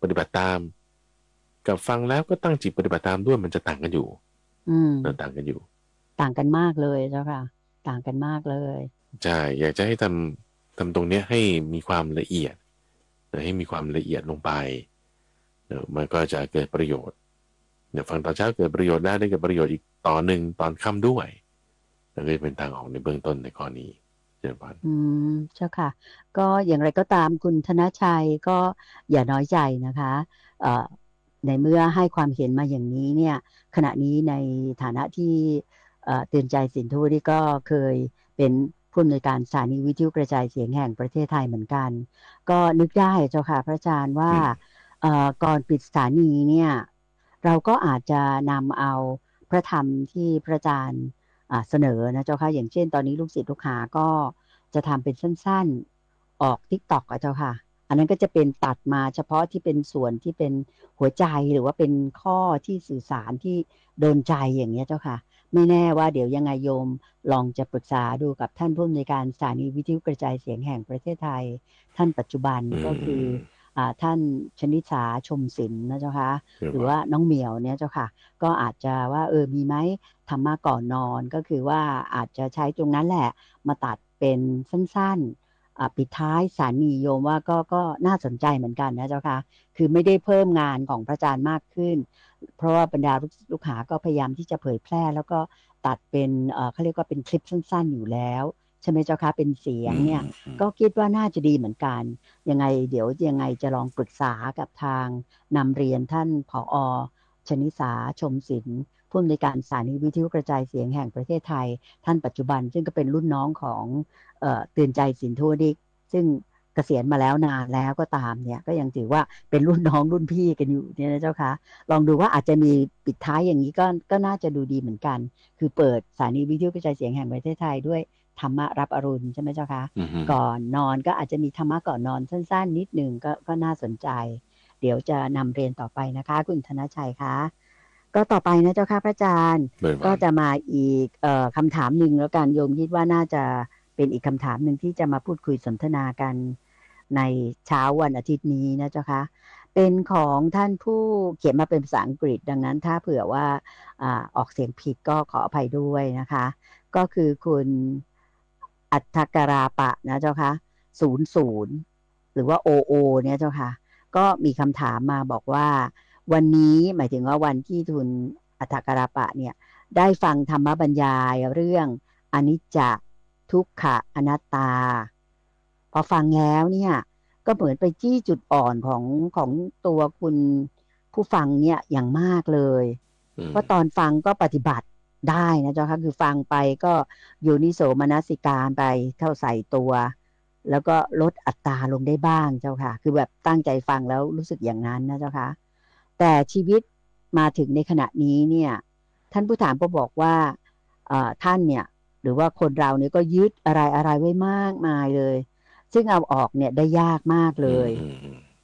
ปฏิบัติตามกับฟังแล้วก็ตั้งจิตปฏิบัติตามด้วยมันจะต่างกันอยู่ต่างกันอยู่ต่างกันมากเลยเจ้าค่ะต่างกันมากเลยใช่อยากจะให้ทำตรงนี้ให้มีความละเอียดให้มีความละเอียดลงไปมันก็จะเกิดประโยชน์ฟังตอนเช้าเกิดประโยชน์ได้เกิดประโยชน์อีกต่อหนึ่งตอนค่ำด้วยนั่นก็เป็นทางออกในเบื้องต้นในข้อนี้เจ้าค่ะเจ้าค่ะก็อย่างไรก็ตามคุณธนชัยก็อย่าน้อยใจนะคะในเมื่อให้ความเห็นมาอย่างนี้เนี่ยขณะนี้ในฐานะที่เตือนใจสินธุนี่ก็เคยเป็นผู้อำนวยการสถานีวิทยุกระจายเสียงแห่งประเทศไทยเหมือนกันก็นึกได้เจ้าค่ะพระอาจารย์ว่าก่อนปิดสถานีเนี่ยเราก็อาจจะนำเอาพระธรรมที่พระอาจารย์เสนอนะเจ้าค่ะอย่างเช่นตอนนี้ลูกศิษย์ลูกหาก็จะทำเป็นสั้นๆออก TikTok เจ้าค่ะอันนั้นก็จะเป็นตัดมาเฉพาะที่เป็นส่วนที่เป็นหัวใจหรือว่าเป็นข้อที่สื่อสารที่โดนใจอย่างนี้เจ้าค่ะไม่แน่ว่าเดี๋ยวยังไงโยมลองจะปรึกษาดูกับท่านผู้อำนวยการสถานีวิทยุกระจายเสียงแห่งประเทศไทยท่านปัจจุบันก็คือท่านชนิษฐาชมศิลป์นะเจ้าค่ะหรือว่าน้องเหมียวเนี่ยเจ้าค่ะก็อาจจะว่ามีไหมธรรมะก่อนนอนก็คือว่าอาจจะใช้ตรงนั้นแหละมาตัดเป็นสั้นๆปิดท้ายสถานีโยมว่าก็น่าสนใจเหมือนกันนะเจ้าค่ะคือไม่ได้เพิ่มงานของพระอาจารย์มากขึ้นเพราะว่าบรรดาลูกหาก็พยายามที่จะเผยแพร่แล้วก็ตัดเป็นเขาเรียกว่าเป็นคลิปสั้นๆอยู่แล้วใช่ไหมเจ้าคะเป็นเสียงเนี่ยก็คิดว่าน่าจะดีเหมือนกันยังไงเดี๋ยวยังไงจะลองปรึกษากับทางนำเรียนท่านผอ.ชนิษฐาชมศิลป์ผู้อำนวยการสถานีวิทยุกระจายเสียงแห่งประเทศไทยท่านปัจจุบันซึ่งก็เป็นรุ่นน้องของเตือนใจสินธุดิกซึ่งเกษียณมาแล้วนานแล้วก็ตามเนี่ยก็ยังถือว่าเป็นรุ่นน้องรุ่นพี่กันอยู่เนี่ยนะเจ้าคะลองดูว่าอาจจะมีปิดท้ายอย่างนี้ก็น่าจะดูดีเหมือนกันคือเปิดสถานีวิทยุกระจายเสียงแห่งประเทศไทยด้วยธรรมะรับอรุณใช่ไหมเจ้าคะก่อนนอนก็อาจจะมีธรรมะก่อนนอนสั้นๆนิดหนึ่งก็น่าสนใจเดี๋ยวจะนำเรียนต่อไปนะคะคุณธนชัยคะก็ต่อไปนะเจ้าค่ะพระอาจารย์ก็จะมาอีกคำถามหนึ่งแล้วกันโยมคิดว่าน่าจะเป็นอีกคำถามหนึ่งที่จะมาพูดคุยสนทนากันในเช้าวันอาทิตย์นี้นะเจ้าค่ะเป็นของท่านผู้เขียนมาเป็นภาษาอังกฤษดังนั้นถ้าเผื่อว่าออกเสียงผิดก็ขออภัยด้วยนะคะก็คือคุณอัฏฐกราปะนะเจ้าค่ะ00หรือว่า OO เนี่ยเจ้าค่ะก็มีคำถามมาบอกว่าวันนี้หมายถึงว่าวันที่คุณอัฏฐกราปะเนี่ยได้ฟังธรรมบรรยายเรื่องอนิจจทุกขะอนัตตาพอฟังแล้วเนี่ยก็เหมือนไปจี้จุดอ่อนของตัวคุณผู้ฟังเนี่ยอย่างมากเลยเพราะตอนฟังก็ปฏิบัติได้นะเจ้าค่ะคือฟังไปก็โยนิโสมนสิการไปเข้าใส่ตัวแล้วก็ลดอัตราลงได้บ้างเจ้าค่ะคือแบบตั้งใจฟังแล้วรู้สึกอย่างนั้นนะเจ้าค่ะแต่ชีวิตมาถึงในขณะนี้เนี่ยท่านผู้ถามก็บอกว่าท่านเนี่ยหรือว่าคนเราเนี่ยก็ยึดอะไรไว้มากมายเลยซึ่งเอาออกเนี่ยได้ยากมากเลย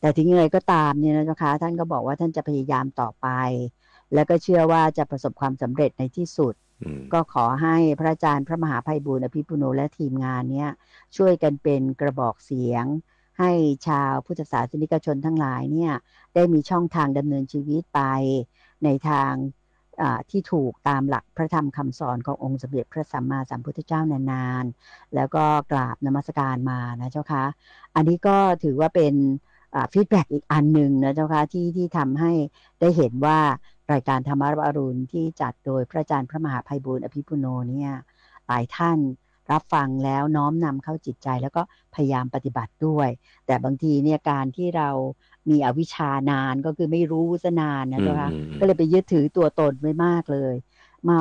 แต่ถึงยังไงก็ตามเนี่ยนะเจ้าค่ะท่านก็บอกว่าท่านจะพยายามต่อไปแล้วก็เชื่อว่าจะประสบความสำเร็จในที่สุดก็ขอให้พระอาจารย์พระมหาไพบูลย์อภิปุโนและทีมงานเนี่ยช่วยกันเป็นกระบอกเสียงให้ชาวพุทธศาสนิกชนทั้งหลายเนี่ยได้มีช่องทางดำเนินชีวิตไปในทางที่ถูกตามหลักพระธรรมคำสอนขององค์สมเด็จพระสัมมาสัมพุทธเจ้านานๆแล้วก็กราบนมัสการมานะเจ้าค่ะอันนี้ก็ถือว่าเป็นฟีดแบ็กอีกอันหนึ่งนะเจ้าค่ะที่ทำให้ได้เห็นว่ารายการธรรมรับอรุณที่จัดโดยพระอาจารย์พระมหาไพบูลย์อภิปุโนเนี่ยหลายท่านรับฟังแล้วน้อมนำเข้าจิตใจแล้วก็พยายามปฏิบัติด้วยแต่บางทีเนี่ยการที่เรามีอวิชชานานก็คือไม่รู้ซะนานนะเจ้าค่ะก็เลยไปยึดถือตัวตนไว้มากเลยมา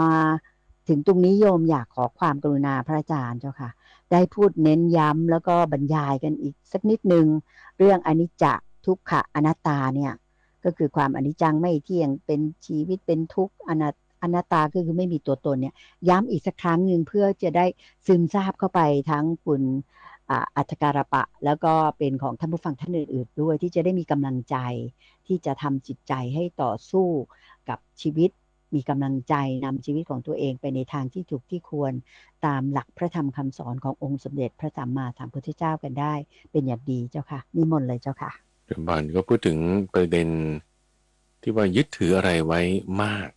ถึงตรงนี้โยมอยากขอความกรุณาพระอาจารย์เจ้าค่ะได้พูดเน้นย้ำแล้วก็บรรยายกันอีกสักนิดนึงเรื่องอนิจจทุกขะอนัตตาเนี่ยก็คือความอนิจจังไม่เที่ยงเป็นชีวิตเป็นทุกข์อ อนัตตาก็คือไม่มีตัวตนเนี่ยย้ำอีกสักครั้งหนึ่งเพื่อจะได้ซึมซาบเข้าไปทั้งคุณอัฏฐการปะแล้วก็เป็นของท่านผู้ฟังท่านอื่นๆด้วยที่จะได้มีกำลังใจที่จะทำจิตใจให้ต่อสู้กับชีวิตมีกำลังใจนำชีวิตของตัวเองไปในทางที่ถูกที่ควรตามหลักพระธรรมคำสอนขององค์สมเด็จพระสัมมาสัมพุทธเจ้ากันได้เป็นอย่างดีเจ้าค่ะนิมนต์เลยเจ้าค่ะเดี๋ยวบานก็พูดถึงประเด็นที่ว่ายึดถืออะไรไว้มาก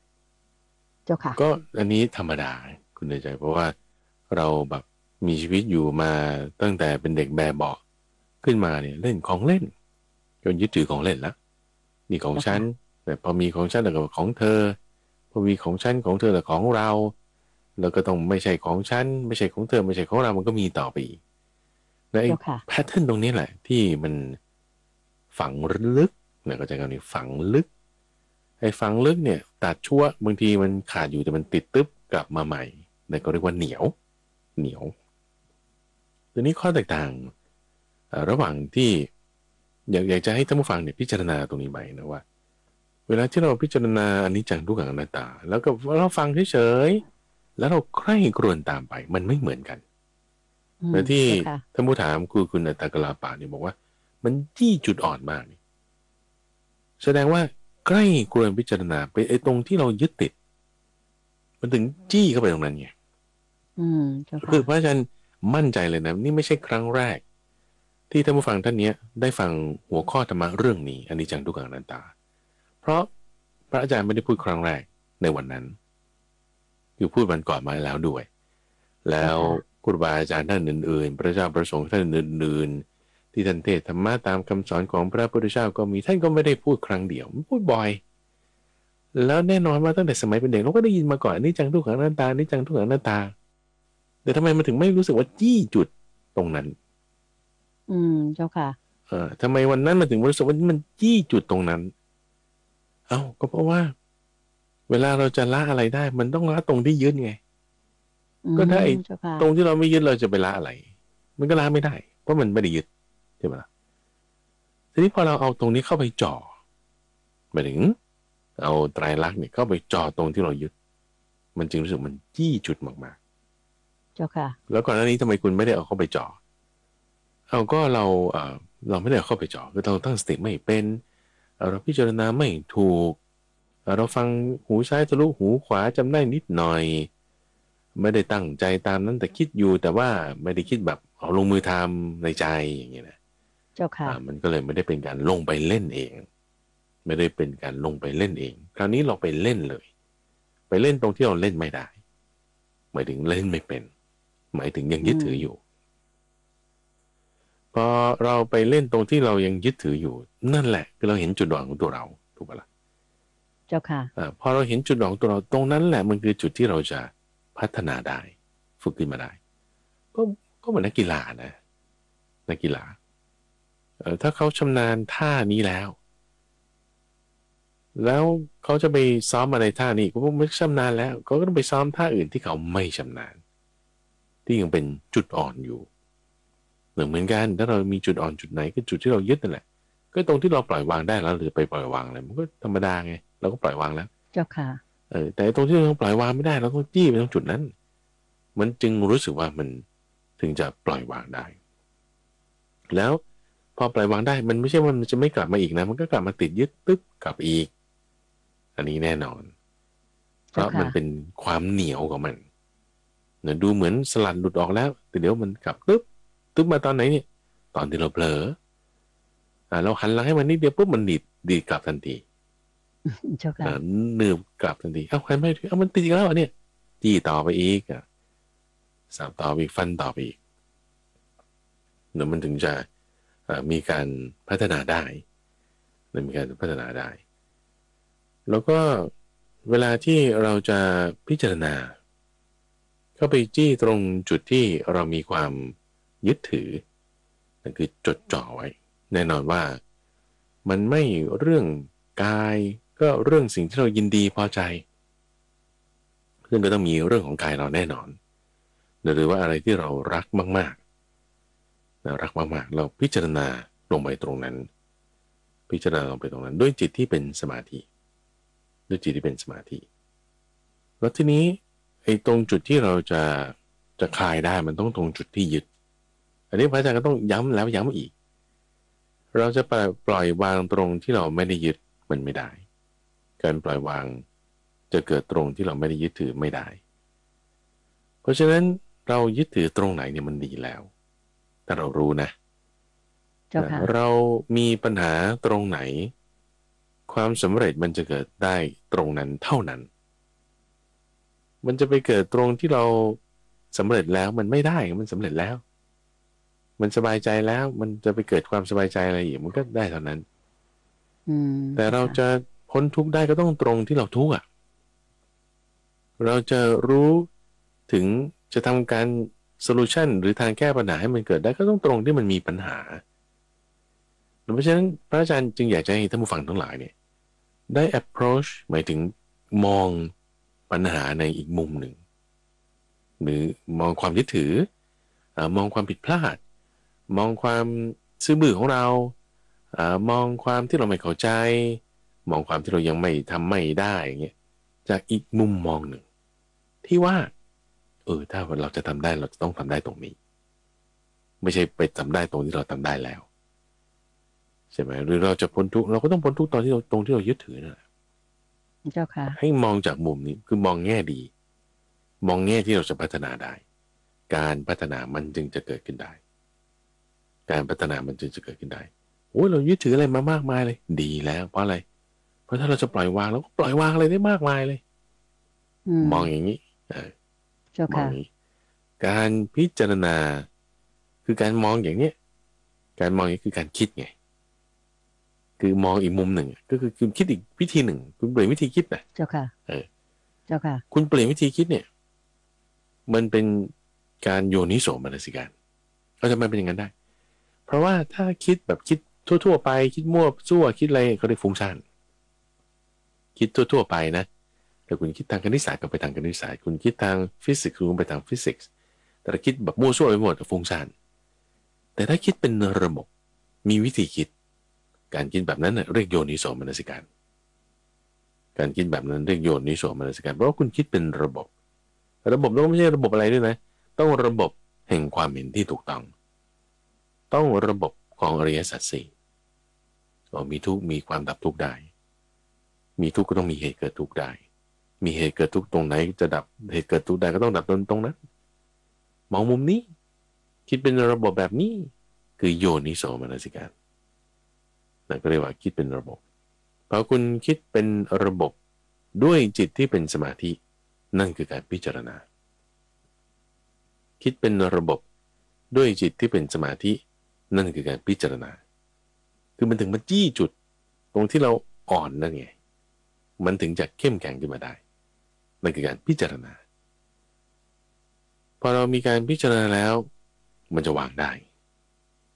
เจ้าค่ะก็อันนี้ธรรมดาคุณในใจเพราะว่าเราแบบมีชีวิตอยู่มาตั้งแต่เป็นเด็กแบบเบาะขึ้นมาเนี่ยเล่นของเล่นจนยึดถือของเล่นแล้วนี่ของฉันแต่พอมีของฉันแล้วก็ของเธอพอมีของฉันของเธอแล้วของเราแล้วก็ต้องไม่ใช่ของฉันไม่ใช่ของเธอไม่ใช่ของเรามันก็มีต่อไปอีกและไอ้แพทเทิร์นตรงนี้แหละที่มันฝังลึกเนี่ยก็จะคำนี้ฝังลึกไอ้ฝังลึกเนี่ยตัดชั่วบางทีมันขาดอยู่แต่มันติดตึ๊บกลับมาใหม่นั่นก็เรียกว่าเหนียวทีนี้ข้อแตกต่างระหว่างที่อยากจะให้ท่านผู้ฟังเนี่ยพิจารณาตรงนี้ไปนะว่าเวลาที่เราพิจารณาอนิจจังทุกขังอนัตตาแล้วก็เราฟังเฉยๆแล้วเราใคร่ครวญตามไปมันไม่เหมือนกันเหมือนที่ท่านผู้ถามคุณอัตตกลาปะเนี่ยบอกว่ามันจี้จุดอ่อนมากนี่แสดงว่าใกล้ครวญพิจารณาไปไอ้ตรงที่เรายึดติดมันถึงจี้เข้าไปตรงนั้นไงคือพระอาจารย์มั่นใจเลยนะนี่ไม่ใช่ครั้งแรกที่ท่านผู้ฟังท่านนี้ได้ฟังหัวข้อธรรมะเรื่องนี้อนิจจังทุกขังอนัตตาเพราะพระอาจารย์ไม่ได้พูดครั้งแรกในวันนั้นคือพูดวันก่อนมาแล้วด้วยแล้วครูบาอาจารย์ท่านอื่นๆพระเจ้าประสงค์ท่านอื่นๆที่ท่านเทศธรรมะตามคำสอนของพระพุทธเจ้าก็มีท่านก็ไม่ได้พูดครั้งเดียวพูดบ่อยแล้วแน่นอนว่าตั้งแต่สมัยเป็นเด็กเราก็ได้ยินมาก่อนอนิจจังทุกขังอนัตตาอนิจจังทุกขังอนัตตาแต่ทำไมมันถึงไม่รู้สึกว่าจี้จุดตรงนั้นเจ้าค่ะทำไมวันนั้นมันถึงรู้สึกว่ามันจี้จุดตรงนั้นก็เพราะว่าเวลาเราจะละอะไรได้มันต้องละตรงที่ยึดไงก็ได้ตรงที่เราไม่ยึดเราจะไปละอะไรมันก็ละไม่ได้เพราะมันไม่ได้ยึดใช่ไหมล่ะทีนี้พอเราเอาตรงนี้เข้าไปจ่อหมายถึงเอาไตรลักษณ์เนี่ยเข้าไปจ่อตรงที่เรายึดมันจึงรู้สึกมันจี้จุดมากๆเจ้าค่ะแล้วก่อนหน้านี้ทำไมคุณไม่ได้เอาเข้าไปจ่อก็เราไม่ได้เอาเข้าไปจ่อคือเราตั้งสติไม่เป็นเราพิจารณาไม่ถูกเราฟังหูซ้ายทะลุหูขวาจำได้นิดหน่อยไม่ได้ตั้งใจตามนั้นแต่คิดอยู่แต่ว่าไม่ได้คิดแบบเอาลงมือทำในใจอย่างเงี้ยนะเจ้าค่ะมันก็เลยไม่ได้เป็นการลงไปเล่นเองไม่ได้เป็นการลงไปเล่นเองคราวนี้เราไปเล่นเลยไปเล่นตรงที่เราเล่นไม่ได้หมายถึงเล่นไม่เป็นหมายถึงยังยึดถืออยู่พอเราไปเล่นตรงที่เรายังยึดถืออยู่นั่นแหละคือเราเห็นจุดอ่อนของตัวเราถูกปะล่ะเจ้าค่ะพอเราเห็นจุดอ่อนของตัวเราตรงนั้นแหละมันคือจุดที่เราจะพัฒนาได้ฝึกขึ้นมาได้ก็เหมือนนักกีฬานะนักกีฬาถ้าเขาชำนาญท่านี้แล้วเขาจะไปซ้อมอะไรท่านี้ก็ไม่ชำนาญแล้วเขาก็ต้องไปซ้อมท่าอื่นที่เขาไม่ชำนาญที่ยังเป็นจุดอ่อนอยู่เหมือนกันถ้าเรามีจุดอ่อนจุดไหนก็จุดที่เรายึดนั่นแหละก็ตรงที่เราปล่อยวางได้แล้วหรือไปปล่อยวางอะไรมันก็ธรรมดาไงเราก็ปล่อยวางแล้วเจ้าค่ะแต่ตรงที่เราปล่อยวางไม่ได้เราต้องจี้ไปตรงจุดนั้นมันจึงรู้สึกว่ามันถึงจะปล่อยวางได้แล้วพอปล่อยวางได้มันไม่ใช่ว่ามันจะไม่กลับมาอีกนะมันก็กลับมาติดยึดตึ๊บกลับอีกอันนี้แน่นอนเพราะมันเป็นความเหนียวของมันเนี่ยดูเหมือนสลัดหลุดออกแล้วแต่เดี๋ยวมันกลับตึ๊บมาตอนไหนเนี่ยตอนที่เราเผลอเราหันหลังให้มันนิดเดียวปุ๊บมันดีกลับทันทีเนืบกลับทันทีหันไม่ถึงมันติดแล้วเนี่ยจี้ต่อไปอีกสับต่อไปอีกฟันต่อไปอีกเนี่ยมันถึงจะมีการพัฒนาได้มีการพัฒนาได้แล้วก็เวลาที่เราจะพิจารณาเข้าไปจี้ตรงจุดที่เรามีความยึดถือนั่นคือจดจ่อไว้แน่นอนว่ามันไม่เรื่องกายก็เรื่องสิ่งที่เรายินดีพอใจซึ่งก็ต้องมีเรื่องของกายเราแน่นอนหรือว่าอะไรที่เรารักมากๆรักมากๆเราพิจารณาลงไปตรงนั้นพิจารณาลงไปตรงนั้นด้วยจิตที่เป็นสมาธิด้วยจิตที่เป็นสมาธิ แล้วทีนี้ไอ้ตรงจุดที่เราจะคลายได้มันต้องตรงจุดที่ยึดอันนี้พระอาจารย์ก็ต้องย้ำแล้วย้ำอีกเราจะปล่อยวางตรงที่เราไม่ได้ยึดมันไม่ได้การปล่อยวางจะเกิดตรงที่เราไม่ได้ยึดถือไม่ได้เพราะฉะนั้นเรายึดถือตรงไหนเนี่ยมันดีแล้วแต่เรารู้นะเรามีปัญหาตรงไหนความสำเร็จมันจะเกิดได้ตรงนั้นเท่านั้นมันจะไปเกิดตรงที่เราสำเร็จแล้วมันไม่ได้มันสำเร็จแล้วมันสบายใจแล้วมันจะไปเกิดความสบายใจอะไรอีกมันก็ได้เท่านั้นแต่เราจะพ้นทุกข์ได้ก็ต้องตรงที่เราทุกข์อ่ะเราจะรู้ถึงจะทำการโซลูชันหรือทางแก้ปัญหาให้มันเกิดได้ก็ต้องตรงที่มันมีปัญหาเพราะฉะนั้นพระอาจารย์จึงอยากจะให้ท่านผู้ฟังทั้งหลายเนี่ยได้ approach หมายถึงมองปัญหาในอีกมุมหนึ่งหรือมองความยึดถือมองความผิดพลาดมองความซื่อบื้อของเรามองความที่เราไม่เข้าใจมองความที่เรายังไม่ทำไม่ได้อย่างเงี้ยจากอีกมุมมองหนึ่งที่ว่าถ้าเราจะทำได้เราจะต้องทำได้ตรงนี้ไม่ใช่ไปทำได้ตรงที่เราทำได้แล้วใช่ไหมหรือเราจะพ้นทุกข์เราก็ต้องพ้นทุกข์ตอนที่เราตรงที่เรายึดถือนั่นแหละเจ้าค่ะให้มองจากมุมนี้คือมองแง่ดีมองแง่ที่เราจะพัฒนาได้การพัฒนามันจึงจะเกิดขึ้นได้การพัฒนามันจึงจะเกิดขึ้นได้เรายึดถืออะไรมามากมายเลยดีแล้วเพราะอะไรเพราะถ้าเราจะปล่อยวางเราก็ปล่อยวางอะไรได้มากมายเลยมองอย่างนี้มองอย่างนี้การพิจารณาคือการมองอย่างเนี้ยการมองนี้คือการคิดไงคือมองอีกมุมหนึ่งก็คือคุณคิดอีกวิธีหนึ่งคุณเปลี่ยนวิธีคิดนะเจ้าค่ะเจ้าค่ะคุณเปลี่ยนวิธีคิดเนี่ยมันเป็นการโยนิโสมนสิการก็จะไม่เป็นอย่างนั้นได้เพราะว่าถ้าคิดแบบคิดทั่วๆไปคิดมั่วซั่วคิดอะไรเขาเรียกฟุ้งซ่านคิดทั่วๆไปนะแต่คุณคิดทางคณิตศาสตร์ก็ไปทางคณิตศาสตร์คุณคิดทางฟิสิกส์คุณไปทางฟิสิกส์แต่ถ้าคิดแบบมั่วซั่วไปหมดก็ฟุ้งซ่านแต่ถ้าคิดเป็นระบบมีวิธีคิดการคิดแบบนั้นเรียกโยนิโสมนสิการการคิดแบบนั้นเรียกโยนิโสมนสิการเพราะว่าคุณคิดเป็นระบบต้องไม่ใช่ระบบอะไรด้วยนะต้องระบบแห่งความเห็นที่ถูกต้องระบบของอริยสัจสี่มีทุกข์มีความดับทุกข์ได้มีทุกข์ก็ต้องมีเหตุเกิดทุกข์ได้มีเหตุเกิดทุกข์ตรงไหนจะดับเหตุเกิดทุกข์ได้ก็ต้องดับตรงนั้นมองมุมนี้คิดเป็นระบบแบบนี้คือโยนิโสมนสิการนั่นก็เรียกว่าคิดเป็นระบบพอคุณคิดเป็นระบบด้วยจิตที่เป็นสมาธินั่นคือการพิจารณาคิดเป็นระบบด้วยจิตที่เป็นสมาธินั่นคือการพิจารณาคือมันถึงมาจี้จุดตรงที่เราอ่อนนั่นไงมันถึงจะเข้มแข็งขึ้นมาได้นั่นคือการพิจารณาพอเรามีการพิจารณาแล้วมันจะวางได้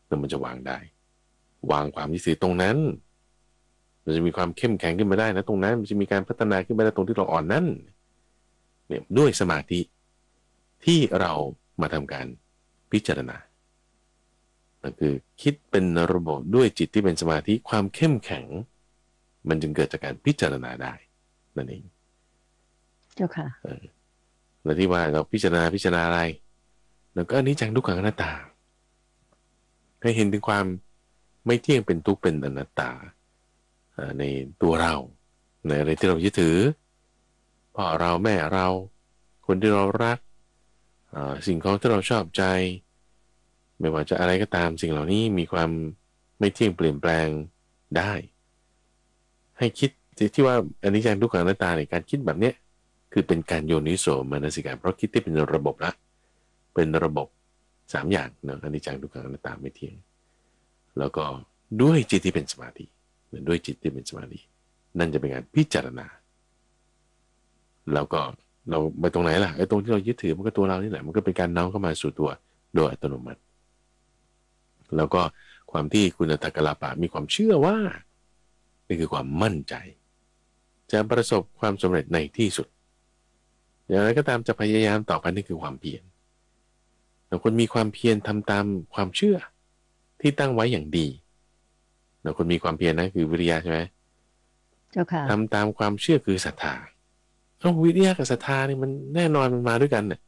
แล้วมันจะวางได้วางความยึดถือตรงนั้นมันจะมีความเข้มแข็งขึ้นมาได้นะตรงนั้นมันจะมีการพัฒนาขึ้นมาได้ตรงที่เราอ่อนนั้นเนี่ยด้วยสมาธิที่เรามาทำการพิจารณานั่นคือคิดเป็นระบบด้วยจิตที่เป็นสมาธิความเข้มแข็งมันจึงเกิดจากการพิจารณาได้นั่นเองเจ้าค่ะแล้วที่ว่าเราพิจารณาอะไรแล้วก็อนิจจังทุกขังอนัตตาให้เห็นถึงความไม่เที่ยงเป็นทุกข์เป็นอนัตตาในตัวเราในอะไรที่เรายึดถือพ่อเราแม่เราคนที่เรารักสิ่งของที่เราชอบใจไม่ว่าจะอะไรก็ตามสิ่งเหล่านี้มีความไม่เที่ยงเปลี่ยนแปลงได้ให้คิดที่ว่าอนิจจังทุกขังอนัตตาในการคิดแบบเนี้ยคือเป็นการโยนิโสมนสิการเพราะคิดที่เป็นระบบละเป็นระบบ3อย่างเนาะอนิจจังทุกขังอนัตตาไม่เที่ยงแล้วก็ด้วยจิตที่เป็นสมาธิด้วยจิตที่เป็นสมาธินั่นจะเป็นการพิจารณาแล้วก็เราไปตรงไหนล่ะไอ้ตรงที่เรายึดถือมันก็ตัวเรานี่แหละมันก็เป็นการน้อมเข้ามาสู่ตัวโดยอัตโนมัติแล้วก็ความที่คุณอัตตกลาปะมีความเชื่อว่านี่คือความมั่นใจจะประสบความสำเร็จในที่สุดอย่างไรก็ตามจะพยายามต่อไปนี่คือความเพียรแต่คนมีความเพียรทำตามความเชื่อที่ตั้งไว้อย่างดีแล้วคนมีความเพียรนะคือวิริยะใช่ไหมเจ้าค่ะทำตามความเชื่อคือศรัทธา วิทยากับศรัทธานี่มันแน่นอนมันมาด้วยกันเนี่ย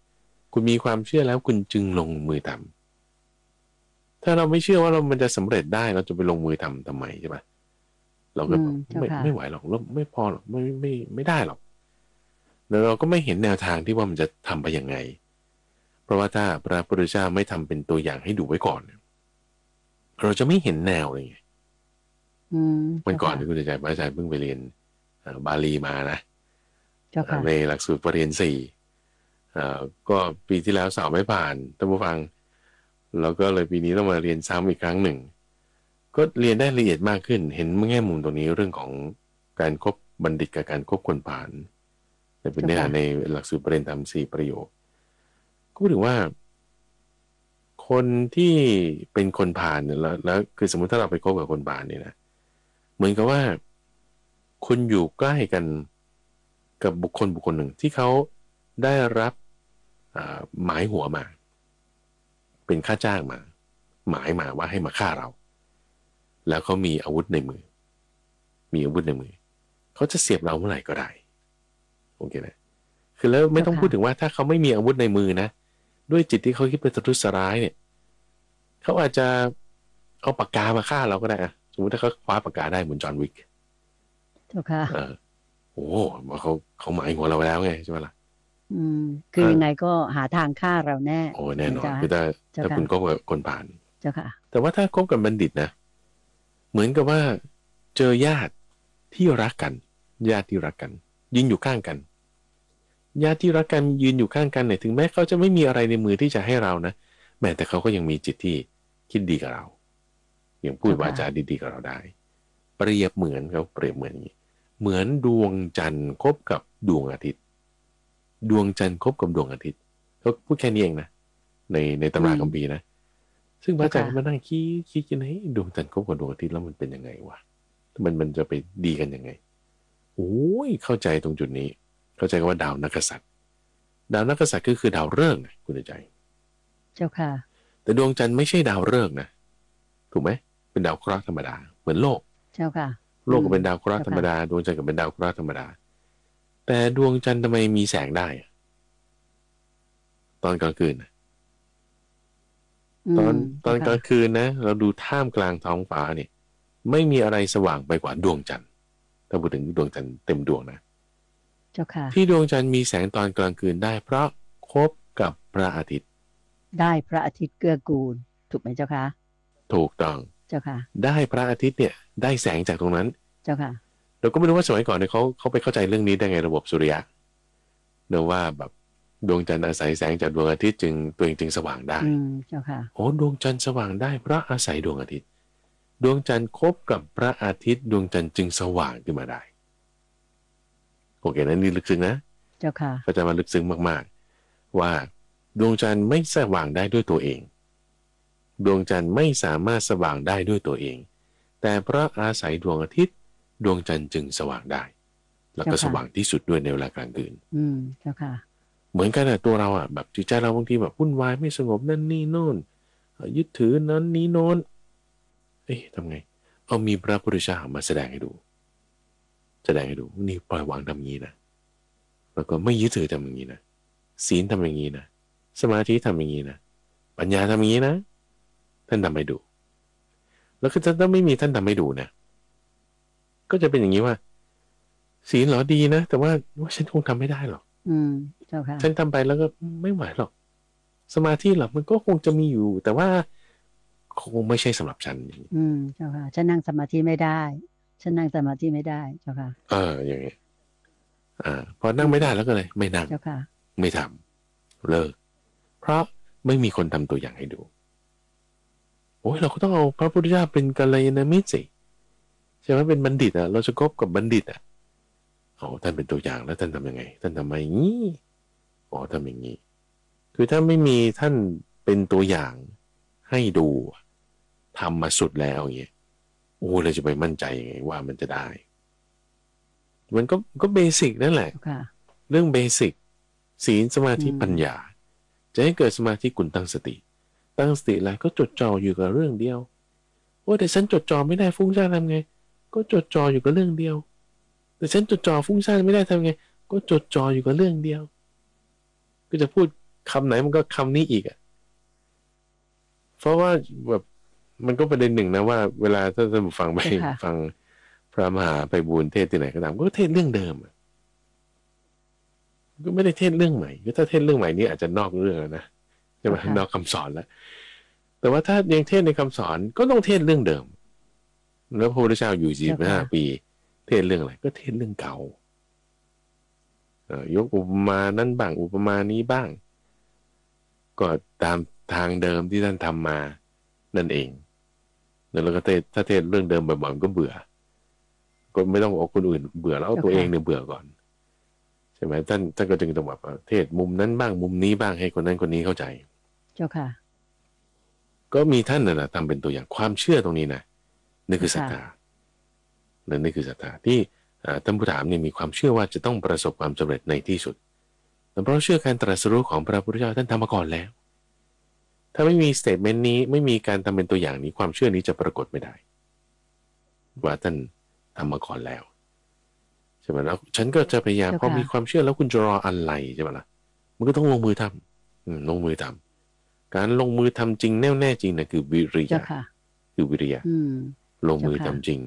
คุณมีความเชื่อแล้วคุณจึงลงมือทำถ้าเราไม่เชื่อว่ามันจะสำเร็จได้เราจะไปลงมือทำไมใช่ไหมเราก็ไม่ไหวหรอกเราไม่พอหรอกไม่ได้หรอกแล้วเราก็ไม่เห็นแนวทางที่ว่ามันจะทำไปยังไงเพราะว่าถ้าพระพุทธเจ้าไม่ทำเป็นตัวอย่างให้ดูไว้ก่อนเราจะไม่เห็นแนวเลยไงวันก่อนที่คุณใจพระอาจารย์เพิ่งไปเรียนบาลีมานะในหลักสูตรปริญญา4ก็ปีที่แล้วสอบไม่ผ่านท่านผู้ฟังแล้วก็เลยปีนี้ต้องมาเรียนซ้ำอีกครั้งหนึ่งก็เรียนได้ละเอียดมากขึ้นเห็นแง่มุมตรงนี้เรื่องของการคบบัณฑิตกับการคบคนผ่านเป็นเนื้อหาในหลักสูตรปริญญาธรรม4ประโยคก็พูดถึงว่าคนที่เป็นคนผ่านเนี่ยแล้วคือสมมติถ้าเราไปคบกับคนผ่านเนี่ยนะเหมือนกับว่าคุณอยู่ใกล้กันกับบุคคลหนึ่งที่เขาได้รับหมายหัวมาเป็นค่าจ้างมาหมายมาว่าให้มาฆ่าเราแล้วเขามีอาวุธในมือเขาจะเสียบเราเมื่อไหร่ก็ได้โอเคนะคือแล้วไม่ต้องพูดถึงว่าถ้าเขาไม่มีอาวุธในมือนะด้วยจิตที่เขาคิดเป็นประทุษร้ายเนี่ยเขาอาจจะเอาปากกามาฆ่าเราก็ได้อะสมมติถ้าเขาคว้าปากกาได้เหมือนจอห์นวิกโอ้เขาหมายหัวเราไปแล้วไงใช่ไหมล่ะคือยังไงก็หาทางฆ่าเราแน่โอ้แน่นอนคือถ้าคุณคบกับคนผ่านเจ้าค่ะแต่ว่าถ้าคบกับบัณฑิตนะเหมือนกับว่าเจอญาติที่รักกันยืนอยู่ข้างกันญาติที่รักกันยืนอยู่ข้างกันเนี่ยถึงแม้เขาจะไม่มีอะไรในมือที่จะให้เรานะแม้แต่เขาก็ยังมีจิตที่คิดดีกับเราอย่างพูดวาจาดีๆกับเราได้เปรียบเหมือนอย่างนี้เหมือนดวงจันทร์คบกับดวงอาทิตย์ดวงจันทร์คบกับดวงอาทิตย์เขาพูดแค่นี้เองนะในตำราคัมภีร์นะซึ่งพระอาจารย์มานั่งคิดกันให้ดวงจันทร์คบกับดวงอาทิตย์แล้วมันเป็นยังไงวะมันจะไปดีกันยังไงโอ้ยเข้าใจตรงจุดนี้เข้าใจว่าดาวนักกษัตริย์ก็คือดาวฤกษ์นะคุณใจเจ้าค่ะแต่ดวงจันทร์ไม่ใช่ดาวฤกษ์นะถูกไหมเป็นดาวเคราะห์ธรรมดาเหมือนโลกเจ้าค่ะโลกก็เป็นดาวเคราะห์ธรรมดาดวงจันทร์ก็เป็นดาวเคราะห์ธรรมดาแต่ดวงจันทร์ทำไมมีแสงได้ตอนกลางคืนตอนกลางคืนนะเราดูท่ามกลางท้องฟ้าเนี่ยไม่มีอะไรสว่างไปกว่าดวงจันทร์ถ้าพูดถึงดวงจันทร์เต็มดวงนะเจ้าค่ะที่ดวงจันทร์มีแสงตอนกลางคืนได้เพราะคบกับพระอาทิตย์ได้พระอาทิตย์เกื้อกูลถูกไหมเจ้าค่ะถูกต้องเจ้าค่ะได้พระอาทิตย์เนี่ยได้แสงจากตรงนั้นเจ้าค่ะเราก็ไม่รู้ว่าสมัยก่อนเนี่ยเขาไปเข้าใจเรื่องนี้ได้ไงระบบสุริยะเนื่องว่าแบบดวงจันทร์อาศัยแสงจากดวงอาทิตย์ตัวเองจึงสว่างได้เจ้าค่ะโอ้ดวงจันทร์สว่างได้เพราะอาศัยดวงอาทิตย์ดวงจันทร์คบกับพระอาทิตย์ดวงจันทร์จึงสว่างขึ้นมาได้โอเคนั้นนี่ลึกซึ้งนะเจ้าค่ะก็จะมาลึกซึ้งมากๆว่าดวงจันทร์ไม่สว่างได้ด้วยตัวเองดวงจันทร์ไม่สามารถสว่างได้ด้วยตัวเองแต่เพราะอาศัยดวงอาทิตย์ดวงจันทร์จึงสว่างได้แล้วก็สว่างที่สุดด้วยในเวลากลางคืนเจ้าค่ะเหมือนกันนะตัวเราแบบจิตใจเราบางทีแบบวุ่นวายไม่สงบนั่นนี่โน่นยึดถือนั้นนี้โน้นทำไงมีพระพุทธเจ้ามาแสดงให้ดูนี่ปล่อยวางทำอย่างนี้นะแล้วก็ไม่ยึดถือทำอย่างนี้นะศีลทำอย่างนี้นะสมาธิทำอย่างนี้นะปัญญาทำอย่างนี้นะท่านทำให้ดูแล้วคือถ้าไม่มีท่านทำให้ดูนะก็จะเป็นอย่างนี้ว่าศีลเหรอดีนะแต่ว่าฉันคงทำไม่ได้หรอกเจ้าค่ะฉันทำไปแล้วก็ไม่ไหวหรอกสมาธิหรอกมันก็คงจะมีอยู่แต่ว่าคงไม่ใช่สำหรับฉันเจ้าค่ะฉันนั่งสมาธิไม่ได้เจ้าค่ะอย่างนี้พอนั่งไม่ได้แล้วก็เลยไม่นั่งเจ้าค่ะไม่ทำเลิกเพราะไม่มีคนทำตัวอย่างให้ดูโอ้ยเราก็ต้องเอาพระพุทธเจ้าเป็นกัลยาณมิตรสิใช่ไหมเป็นบัณฑิตเราจะคบกับบัณฑิตท่านเป็นตัวอย่างแล้วท่านทำยังไงท่านทำไมอย่างนี้ทำอย่างนี้คือถ้าไม่มีท่านเป็นตัวอย่างให้ดูทำมาสุดแล้วอย่างเงี้ยเราจะไปมั่นใจยังไงว่ามันจะได้มันก็เบสิกนั่นแหละเรื่องเบสิกศีลสมาธิปัญญาจะให้เกิดสมาธิคุณตั้งสติแล้วก็จดจ่ออยู่กับเรื่องเดียวแต่ฉันจดจ่อไม่ได้ฟุ้งซ่านทำไงก็จดจ่ออยู่กับเรื่องเดียวแต่ฉันจดจ่อฟุ้งซ่านไม่ได้ทำไงก็ ก็จดจ่ออยู่กับเรื่องเดียวก็จะพูดคำไหนมันก็คำนี้อีกอ่ะเพราะว่าแบบมันก็ประเด็นหนึ่งนะว่าเวลาถ้าท่านฟังไปฟังพระมหาไพบูลย์เทศที่ไหนก็ตามก็เทศเรื่องเดิมก็ไม่ได้เทศเรื่องใหม่ก็ถ้าเทศเรื่องใหม่นี้อาจจะนอกเรื่องนะใช่ไหมนอกคำสอนแล้วแต่ว่าถ้ายังเทศในคำสอนก็ต้องเทศเรื่องเดิมแล้วพระพุทธเจ้าอยู่45 ปีเทศเรื่องอะไรก็เทศเรื่องเก่ายกอุปมานั้นบ้างอุปมานี้บ้างก็ตามทางเดิมที่ท่านทำมานั่นเองแล้วก็ถ้าเทศเรื่องเดิมบ่อยๆก็เบื่อก็ไม่ต้องเอาคนอื่นเบื่อแล้วเอาตัวเองเนี่ยเบื่อก่อนใช่ไหมท่านก็จึงต้องแบบเทศมุมนั้นบ้างมุมนี้บ้างให้คนนั้นคนนี้เข้าใจเจ้าค่ะก็มีท่านน่ะทำเป็นตัวอย่างความเชื่อตรงนี้นะนี่คือศรัทธานี่คือศรัทธาที่ท่านผู้ถามเนี่ยมีความเชื่อว่าจะต้องประสบความสำเร็จในที่สุดแต่เพราะเชื่อการตรัสรู้ของพระพุทธเจ้าท่านทำมาก่อนแล้วถ้าไม่มีสเตทเมนต์นี้ไม่มีการทำเป็นตัวอย่างนี้ความเชื่อนี้จะปรากฏไม่ได้ว่าท่านทำมาก่อนแล้วใช่ไหมแล้วฉันก็จะพยายามพอมีความเชื่อแล้วคุณจะรออะไรใช่ไหมล่ะมันก็ต้องลงมือทำลงมือทำการลงมือทำจริงแน่วแน่จริงนะคือวิริยะคือวิริยะลงมือทำจริง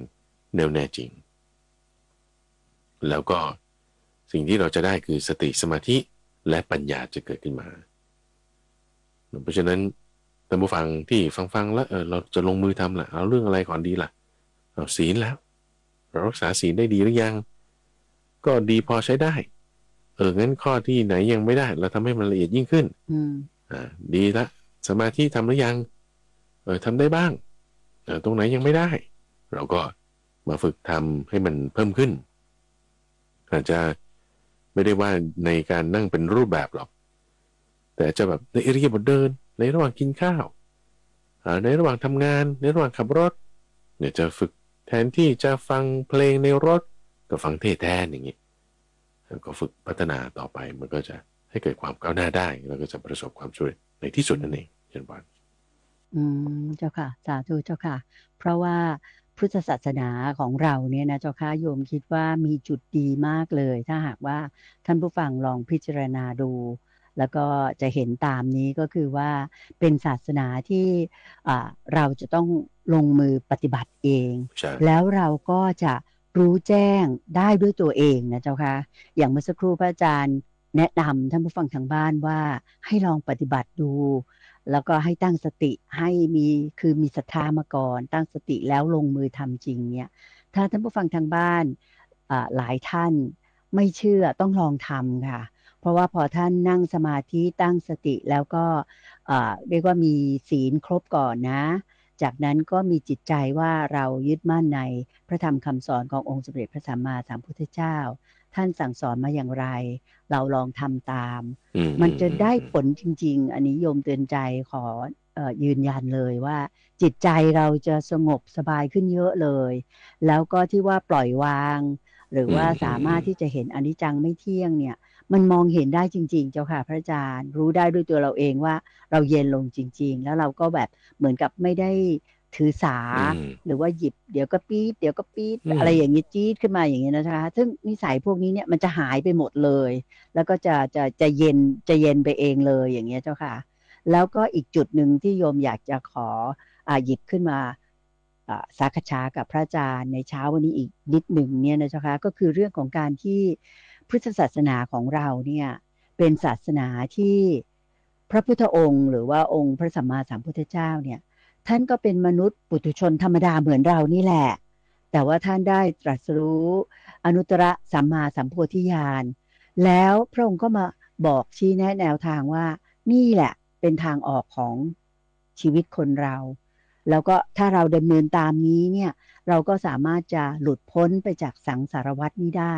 แน่วแน่จริงแล้วก็สิ่งที่เราจะได้คือสติสมาธิและปัญญาจะเกิดขึ้นมาเพราะฉะนั้นท่านผู้ฟังที่ฟังแล้วเราจะลงมือทำล่ะเอาเรื่องอะไรก่อนดีล่ะเอาศีลแล้วเรารักษาศีลได้ดีหรือยังก็ดีพอใช้ได้งั้นข้อที่ไหนยังไม่ได้เราทำให้มันละเอียดยิ่งขึ้นดีละสมาธิทำหรือยังทำได้บ้างตรงไหนยังไม่ได้เราก็มาฝึกทำให้มันเพิ่มขึ้นอาจจะไม่ได้ว่าในการนั่งเป็นรูปแบบหรอกแต่จะแบบในอิริยาบถเดินในระหว่างกินข้าวในระหว่างทำงานในระหว่างขับรถเนี่ยจะฝึกแทนที่จะฟังเพลงในรถก็ฟังเทศแทนอย่างนี้ก็ฝึกพัฒนาต่อไปมันก็จะให้เกิดความก้าวหน้าได้แล้วก็จะประสบความสำเร็จในที่สุดนั่นเองเช่นกันเจ้าค่ะสาธุเจ้าค่ะเพราะว่าพุทธศาสนาของเราเนี่ยนะเจ้าค่ะโยมคิดว่ามีจุดดีมากเลยถ้าหากว่าท่านผู้ฟังลองพิจารณาดูแล้วก็จะเห็นตามนี้ก็คือว่าเป็นศาสนาที่เราจะต้องลงมือปฏิบัติเองแล้วเราก็จะรู้แจ้งได้ด้วยตัวเองนะเจ้าค่ะอย่างเมื่อสักครู่พระอาจารย์แนะนำท่านผู้ฟังทางบ้านว่าให้ลองปฏิบัติดูแล้วก็ให้ตั้งสติให้มีศรัทธามาก่อนตั้งสติแล้วลงมือทำจริงเนี่ยถ้าท่านผู้ฟังทางบ้านหลายท่านไม่เชื่อต้องลองทำค่ะเพราะว่าพอท่านนั่งสมาธิตั้งสติแล้วก็เรียกว่ามีศีลครบก่อนนะจากนั้นก็มีจิตใจว่าเรายึดมั่นในพระธรรมคำสอนขององค์สมเด็จพระสัมมาสัมพุทธเจ้าท่านสั่งสอนมาอย่างไรเราลองทำตามมันจะได้ผลจริงๆอันนี้โยมเตือนใจขอยืนยันเลยว่าจิตใจเราจะสงบสบายขึ้นเยอะเลยแล้วก็ที่ว่าปล่อยวางหรือว่าสามารถที่จะเห็นอนิจจังไม่เที่ยงเนี่ยมันมองเห็นได้จริงๆเจ้าค่ะพระอาจารย์รู้ได้ด้วยตัวเราเองว่าเราเย็นลงจริงๆแล้วเราก็แบบเหมือนกับไม่ได้ถือสาหรือว่าหยิบเดี๋ยวก็ปี๊ดเดี๋ยวก็ปี๊ดอะไรอย่างนี้จี๊ดขึ้นมาอย่างนี้นะคะซึ่งนิสัยพวกนี้เนี่ยมันจะหายไปหมดเลยแล้วก็จะเย็นไปเองเลยอย่างเงี้ยเจ้าค่ะแล้วก็อีกจุดหนึ่งที่โยมอยากจะขอหยิบขึ้นมาสักษากับพระอาจารย์ในเช้าวันนี้อีกนิดหนึ่งเนี่ยนะเจ้าค่ะก็คือเรื่องของการที่พุทธศาสนาของเราเนี่ยเป็นศาสนาที่พระพุทธองค์หรือว่าองค์พระสัมมาสัมพุทธเจ้าเนี่ยท่านก็เป็นมนุษย์ปุถุชนธรรมดาเหมือนเรานี่แหละแต่ว่าท่านได้ตรัสรู้อนุตตรสัมมาสัมโพธิญาณแล้วพระองค์ก็มาบอกชี้แนะแนวทางว่านี่แหละเป็นทางออกของชีวิตคนเราแล้วก็ถ้าเราดำเนินตามนี้เนี่ยเราก็สามารถจะหลุดพ้นไปจากสังสารวัฏนี้ได้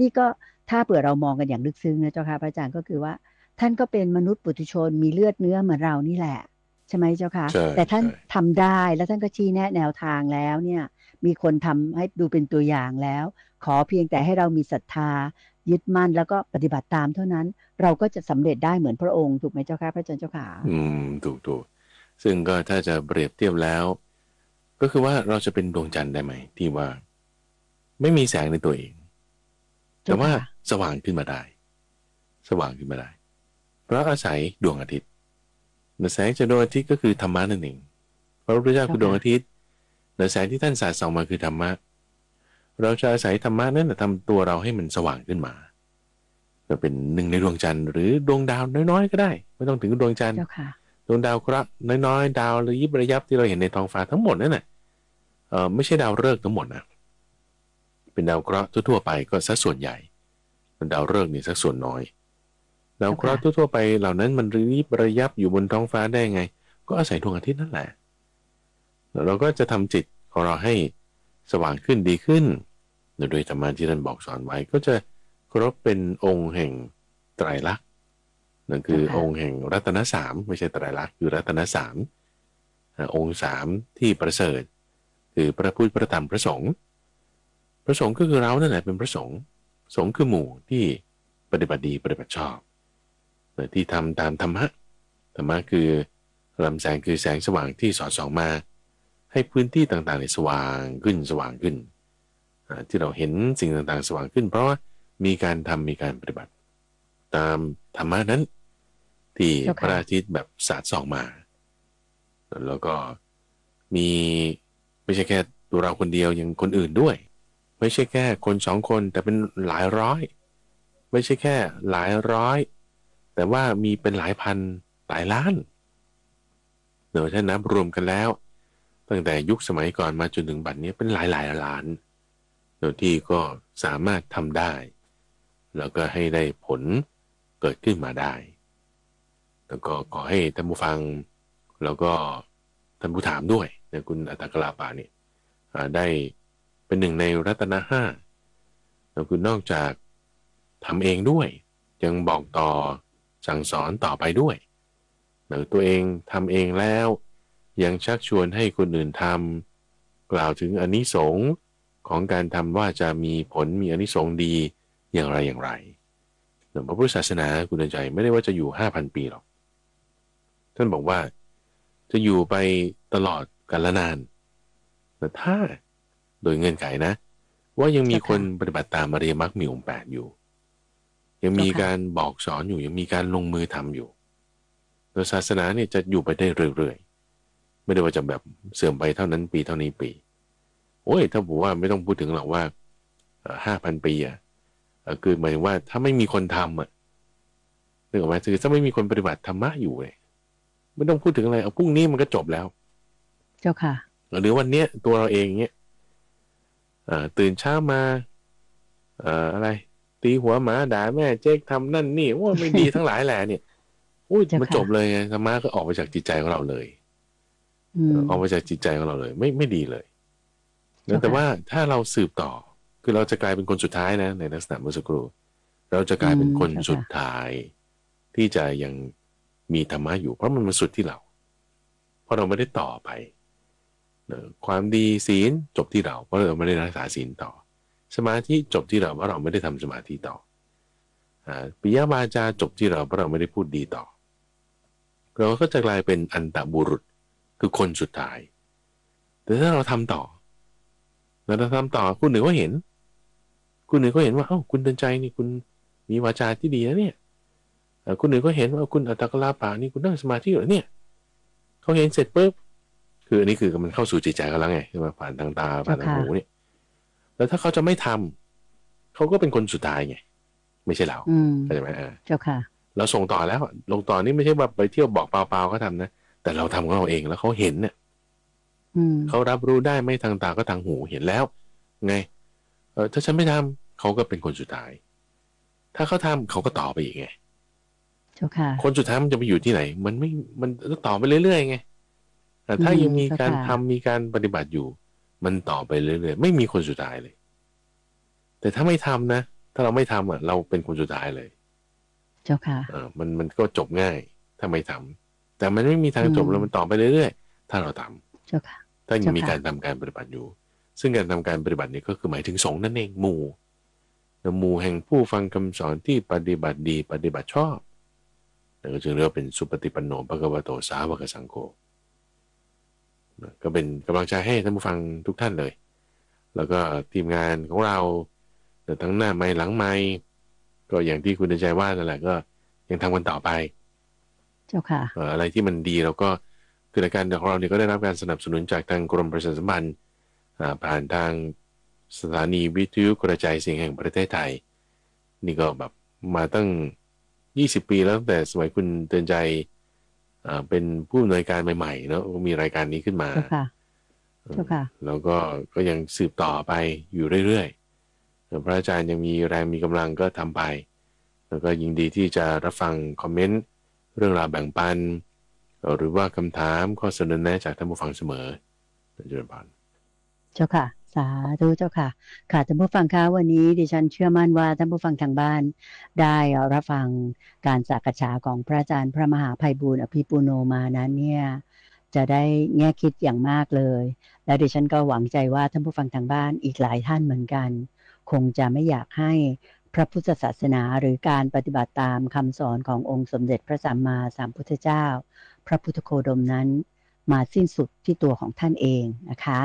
นี่ก็ถ้าเผื่อเรามองกันอย่างลึกซึ้งนะเจ้าค่ะพระอาจารย์ก็คือว่าท่านก็เป็นมนุษย์ปุถุชนมีเลือดเนื้อเหมือนเรานี่แหละใช่ไหมเจ้าค่ะแต่ท่านทำได้แล้วท่านก็ชี้แนะแนวทางแล้วเนี่ยมีคนทำให้ดูเป็นตัวอย่างแล้วขอเพียงแต่ให้เรามีศรัทธายึดมั่นแล้วก็ปฏิบัติตามเท่านั้นเราก็จะสำเร็จได้เหมือนพระองค์ถูกไหมเจ้าค่ะพระอาจารย์เจ้าค่ะถูกซึ่งก็ถ้าจะเปรียบเทียบแล้วก็คือว่าเราจะเป็นดวงจันทร์ได้ไหมที่ว่าไม่มีแสงในตัวเอง แต่ว่าสว่างขึ้นมาได้สว่างขึ้นมาได้เพราะอาศัยดวงอาทิตย์แสงจากดวงอาทิตย์ก็คือธรรมะนั่นเองพระพุทธเจ้าคือดวงอาทิตย์แสงที่ท่านสาดส่องมาคือธรรมะเราจะอาศัยธรรมะนั่นแหละทำตัวเราให้มันสว่างขึ้นมาจะเป็นหนึ่งในดวงจันทร์หรือดวงดาวน้อยๆก็ได้ไม่ต้องถึงดวงจันทร์ดวงดาวเคราะห์น้อยๆดาวระยิบระยับที่เราเห็นในท้องฟ้าทั้งหมดนั่นแหละไม่ใช่ดาวฤกษ์ทั้งหมดนะเป็นดาวเคราะห์ทั่วๆไปก็สัดส่วนใหญ่เป็นดาวฤกษ์นี่สัดส่วนน้อยดาวเคราะห์ทั่วๆไปเหล่านั้นมันระยิบระยับอยู่บนท้องฟ้าได้ไงก็อาศัยดวงอาทิตย์นั่นแหละเราก็จะทำจิตของเราให้สว่างขึ้นดีขึ้นโดยธรรมะที่ท่านบอกสอนไว้ก็จะครบเป็นองค์แห่งไตรลักษณ์นั่นคือองค์แห่งรัตนสามไม่ใช่ไตรลักษณ์คือรัตนสามองค์สามที่ประเสริฐคือพระพุทธพระธรรมพระสงฆ์พระสงฆ์ก็คือเรานั่นแหละเป็นพระสงฆ์สงฆ์คือหมู่ที่ปฏิบัติดีปฏิบัติชอบที่ทำตามธรรมะธรรมะคือลำแสงคือแสงสว่างที่สอดส่องมาให้พื้นที่ต่างๆสว่างขึ้นสว่างขึ้นที่เราเห็นสิ่งต่างๆสว่างขึ้นเพราะว่ามีการทำมีการปฏิบัติตามธรรมะนั้นที่พระอาทิตย์แบบสาดส่องมาแล้วก็มีไม่ใช่แค่ตัวเราคนเดียวยังคนอื่นด้วยไม่ใช่แค่คนสองคนแต่เป็นหลายร้อยไม่ใช่แค่หลายร้อยแต่ว่ามีเป็นหลายพันหลายล้านถ้านับรวมกันแล้วตั้งแต่ยุคสมัยก่อนมาจนถึงบัดนี้เป็นหลายล้านที่ก็สามารถทำได้แล้วก็ให้ได้ผลเกิดขึ้นมาได้แล้วก็ขอให้ท่านผู้ฟังแล้วก็ท่านผู้ถามด้วยนะคุณอัตตกลาปาเนี่ยได้เป็นหนึ่งในรัตนะห้าแล้วคุณนอกจากทำเองด้วยยังบอกต่อสั่งสอนต่อไปด้วยตัวเองทำเองแล้วยังชักชวนให้คนอื่นทำกล่าวถึงอานิสงส์ของการทำว่าจะมีผลมีอานิสงส์ดีอย่างไรอย่างไรพระพุทธศาสนาคุณใจไม่ได้ว่าจะอยู่ 5,000 ปีหรอกท่านบอกว่าจะอยู่ไปตลอดกาลนานแต่ถ้าโดยเงื่อนไขนะว่ายังมีคนปฏิบัติตามอริยมรรคมีองค์8อยู่ยังมีการบอกสอนอยู่ยังมีการลงมือทำอยู่โดยศาสนาเนี่ยจะอยู่ไปได้เรื่อยๆไม่ได้ว่าจะแบบเสื่อมไปเท่านั้นปีเท่านี้ปีโอ้ยถ้าบอกว่าไม่ต้องพูดถึงหรอกว่า5,000 ปีคือหมายถึงว่าถ้าไม่มีคนทำนึกออกไหมคือถ้าไม่มีคนปฏิบัติธรรมะอยู่เลยไม่ต้องพูดถึงอะไรเอาพรุ่งนี้มันก็จบแล้วเจ้าค่ะหรือวันเนี้ยตัวเราเองเนี้ยตื่นเช้ามาอะไรตีหัวหมาด่าแม่เจ๊กทำนั่นนี่ว่าไม่ดีทั้งหลายแหละเนี่ยอุ้ยมันจบเลยธรรมะก็ออกไปจากจิตใจของเราเลยออกไปจากจิตใจของเราเลยไม่ดีเลยแต่ว่าถ้าเราสืบต่อคือเราจะกลายเป็นคนสุดท้ายนะในลักษณะเมื่อสักครู่เราจะกลายเป็นคนสุดท้ายที่จะยังมีธรรมะอยู่เพราะมันมาสุดที่เราเพราะเราไม่ได้ต่อไปความดีศีลจบที่เราเพราะเราไม่ได้รักษาศีลต่อสมาธิจบที่เราเพราะเราไม่ได้ทำสมาธิต่อปิยวาจาจบที่เราเพราะเราไม่ได้พูดดีต่อเราก็จะกลายเป็นอันตบุรุษคือคนสุดท้ายแต่ถ้าเราทำต่อเราทำต่อคุณหนึ่งก็เห็นคุณหนึ่งก็เห็นว่าเอ้าคุณเดินใจนี่คุณมีวาจาที่ดีนะเนี่ยคุณหนึ่งก็เห็นว่าคุณอัตตกลาปานี่คุณนั่งสมาธิอยู่เนี่ยเขาเห็นเสร็จปุ๊บคืออันนี้คือมันเข้าสู่จิตใจเขาแล้วไงคือมาผ่านทางตาผ่านทางหูเนี่ยแล้วถ้าเขาจะไม่ทำเขาก็เป็นคนสุดท้ายไงไม่ใช่เราเข้าใจไหมเจ้าค่ะเราส่งต่อแล้วลงต่อนี่ไม่ใช่ว่าไปเที่ยวบอกเปล่าๆเขาทำนะแต่เราทำของเราเองแล้วเขาเห็นเนี่ยเขารับรู้ได้ไม่ทางตาก็ทางหูเห็นแล้วไงถ้าฉันไม่ทำเขาก็เป็นคนสุดท้ายถ้าเขาทำเขาก็ต่อไปอีกไงเจ้าค่ะคนสุดท้ายมันจะไปอยู่ที่ไหนมันต้องต่อไปเรื่อยๆไงแต่ถ้ายังมีการทำมีการปฏิบัติอยู่มันต่อไปเรื่อยๆไม่มีคนสุดท้ายเลยแต่ถ้าไม่ทำนะถ้าเราไม่ทำเราเป็นคนสุดท้ายเลยเจ้าค่ะมันก็จบง่ายถ้าไม่ทำแต่มันไม่มีทางจบแล้วมันต่อไปเรื่อยๆถ้าเราทำเจ้าค่ะถ้ายังมีการทำการปฏิบัติอยู่ซึ่งการทำการปฏิบัตินี้ก็คือหมายถึงสงฆ์นั่นเองหมู่แห่งผู้ฟังคำสอนที่ปฏิบัติดีปฏิบัติชอบก็จึงเรียกว่าเป็นสุปฏิปันโนภควโตสาวกสังโฆก็เป็นกำลังใจให้ท่านผู้ฟังทุกท่านเลยแล้วก็ทีมงานของเรา แต่ทั้งหน้าไม้หลังไม้ก็อย่างที่คุณเดินใจว่านั่นแหละก็ยังทำกันต่อไปเจ้าค่ะอะไรที่มันดีเราก็คือรายการของเราเนี่ยก็ได้รับการสนับสนุนจากทางกรมประชาสัมพันธ์ผ่านทางสถานีวิทยุกระจายเสียงแห่งประเทศไทยนี่ก็แบบมาตั้ง20 ปีแล้วตั้งแต่สมัยคุณเตือนใจเป็นผู้อำนวยการใหม่ๆเนาะมีรายการนี้ขึ้นมาแล้วก็ยังสืบต่อไปอยู่เรื่อยๆพระอาจารย์ยังมีแรงมีกำลังก็ทำไปแล้วก็ยินดีที่จะรับฟังคอมเมนต์เรื่องราวแบ่งปันหรือว่าคำถามข้อเสนอแนะจากท่านผู้ฟังเสมอเจริญพรเจ้าค่ะสาธุเจ้าค่ะค่ะท่านผู้ฟังคะวันนี้ดิฉันเชื่อมั่นว่าท่านผู้ฟังทางบ้านได้รับฟังการสักษาของพระอาจารย์พระมหาไพบูลย์อภิปุโนมานั้นเนี่ยจะได้แง่คิดอย่างมากเลยและดิฉันก็หวังใจว่าท่านผู้ฟังทางบ้านอีกหลายท่านเหมือนกันคงจะไม่อยากให้พระพุทธศาสนาหรือการปฏิบัติตามคำสอนขององค์สมเด็จพระสัมมาสัมพุทธเจ้าพระพุทธโคดมนั้นมาสิ้นสุดที่ตัวของท่านเองนะคะ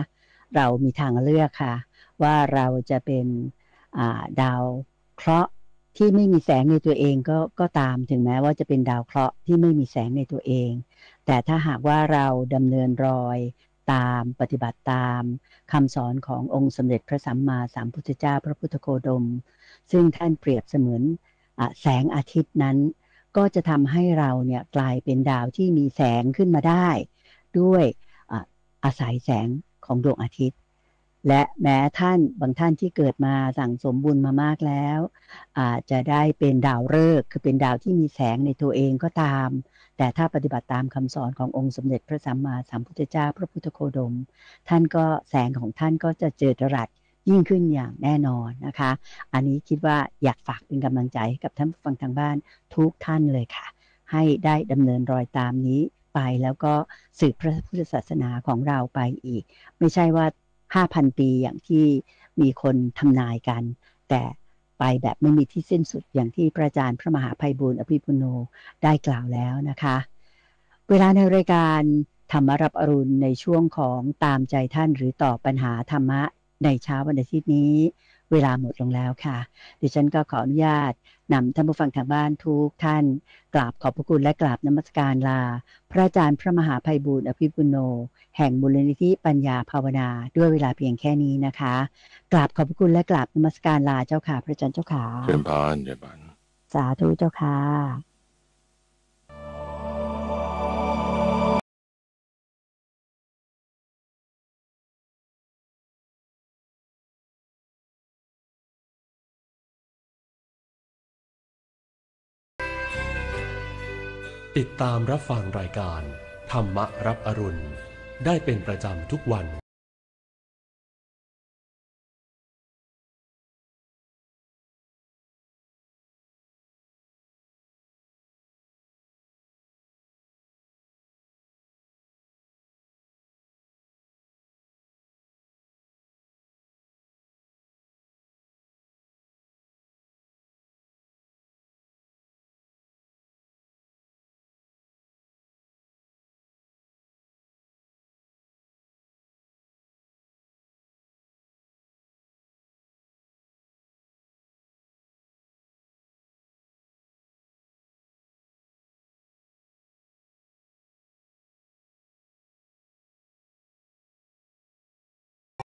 เรามีทางเลือกค่ะว่าเราจะเป็นดาวเคราะห์ที่ไม่มีแสงในตัวเองก็ตามถึงแม้ว่าจะเป็นดาวเคราะห์ที่ไม่มีแสงในตัวเองแต่ถ้าหากว่าเราดำเนินรอยตามปฏิบัติตามคำสอนขององค์สมเด็จพระสัมมาสัมพุทธเจ้าพระพุทธโคดมซึ่งท่านเปรียบเสมือนแสงอาทิตย์นั้นก็จะทำให้เราเนี่ยกลายเป็นดาวที่มีแสงขึ้นมาได้ด้วยอาศัยแสงของดวงอาทิตย์และแม้บางท่านที่เกิดมาสั่งสมบุญมามากแล้วอาจจะได้เป็นดาวฤกษ์คือเป็นดาวที่มีแสงในตัวเองก็ตามแต่ถ้าปฏิบัติตามคำสอนขององค์สมเด็จพระสัมมาสัมพุทธเจ้าพระพุทธโคดมท่านก็แสงของท่านก็จะเจิดจรัสยิ่งขึ้นอย่างแน่นอนนะคะอันนี้คิดว่าอยากฝากเป็นกำลังใจให้กับท่านผู้ฟังทางบ้านทุกท่านเลยค่ะให้ได้ดำเนินรอยตามนี้ไปแล้วก็สืบพระพุทธศาสนาของเราไปอีกไม่ใช่ว่า 5,000 ปีอย่างที่มีคนทำนายกันแต่ไปแบบไม่มีที่สิ้นสุดอย่างที่พระอาจารย์พระมหาไพบูลย์อภิปุโนได้กล่าวแล้วนะคะเวลาในรายการธรรมรับอรุณในช่วงของตามใจท่านหรือตอบปัญหาธรรมะในเช้าวันอาทิตย์นี้เวลาหมดลงแล้วค่ะดิฉันก็ขออนุญาตนำท่านผู้ฟังทางบ้านทุกท่านกราบขอบพระคุณและกราบนมัสการลาพระอาจารย์พระมหาไพบูลย์อภิปุโนแห่งมูลนิธิปัญญาภาวนาด้วยเวลาเพียงแค่นี้นะคะกราบขอบพระคุณและกราบนมัสการลาเจ้าค่ะพระอาจารย์เจ้าค่ะเจริญพรเจริญพรสาธุเจ้าค่ะติดตามรับฟังรายการธรรมรับอรุณได้เป็นประจำทุกวัน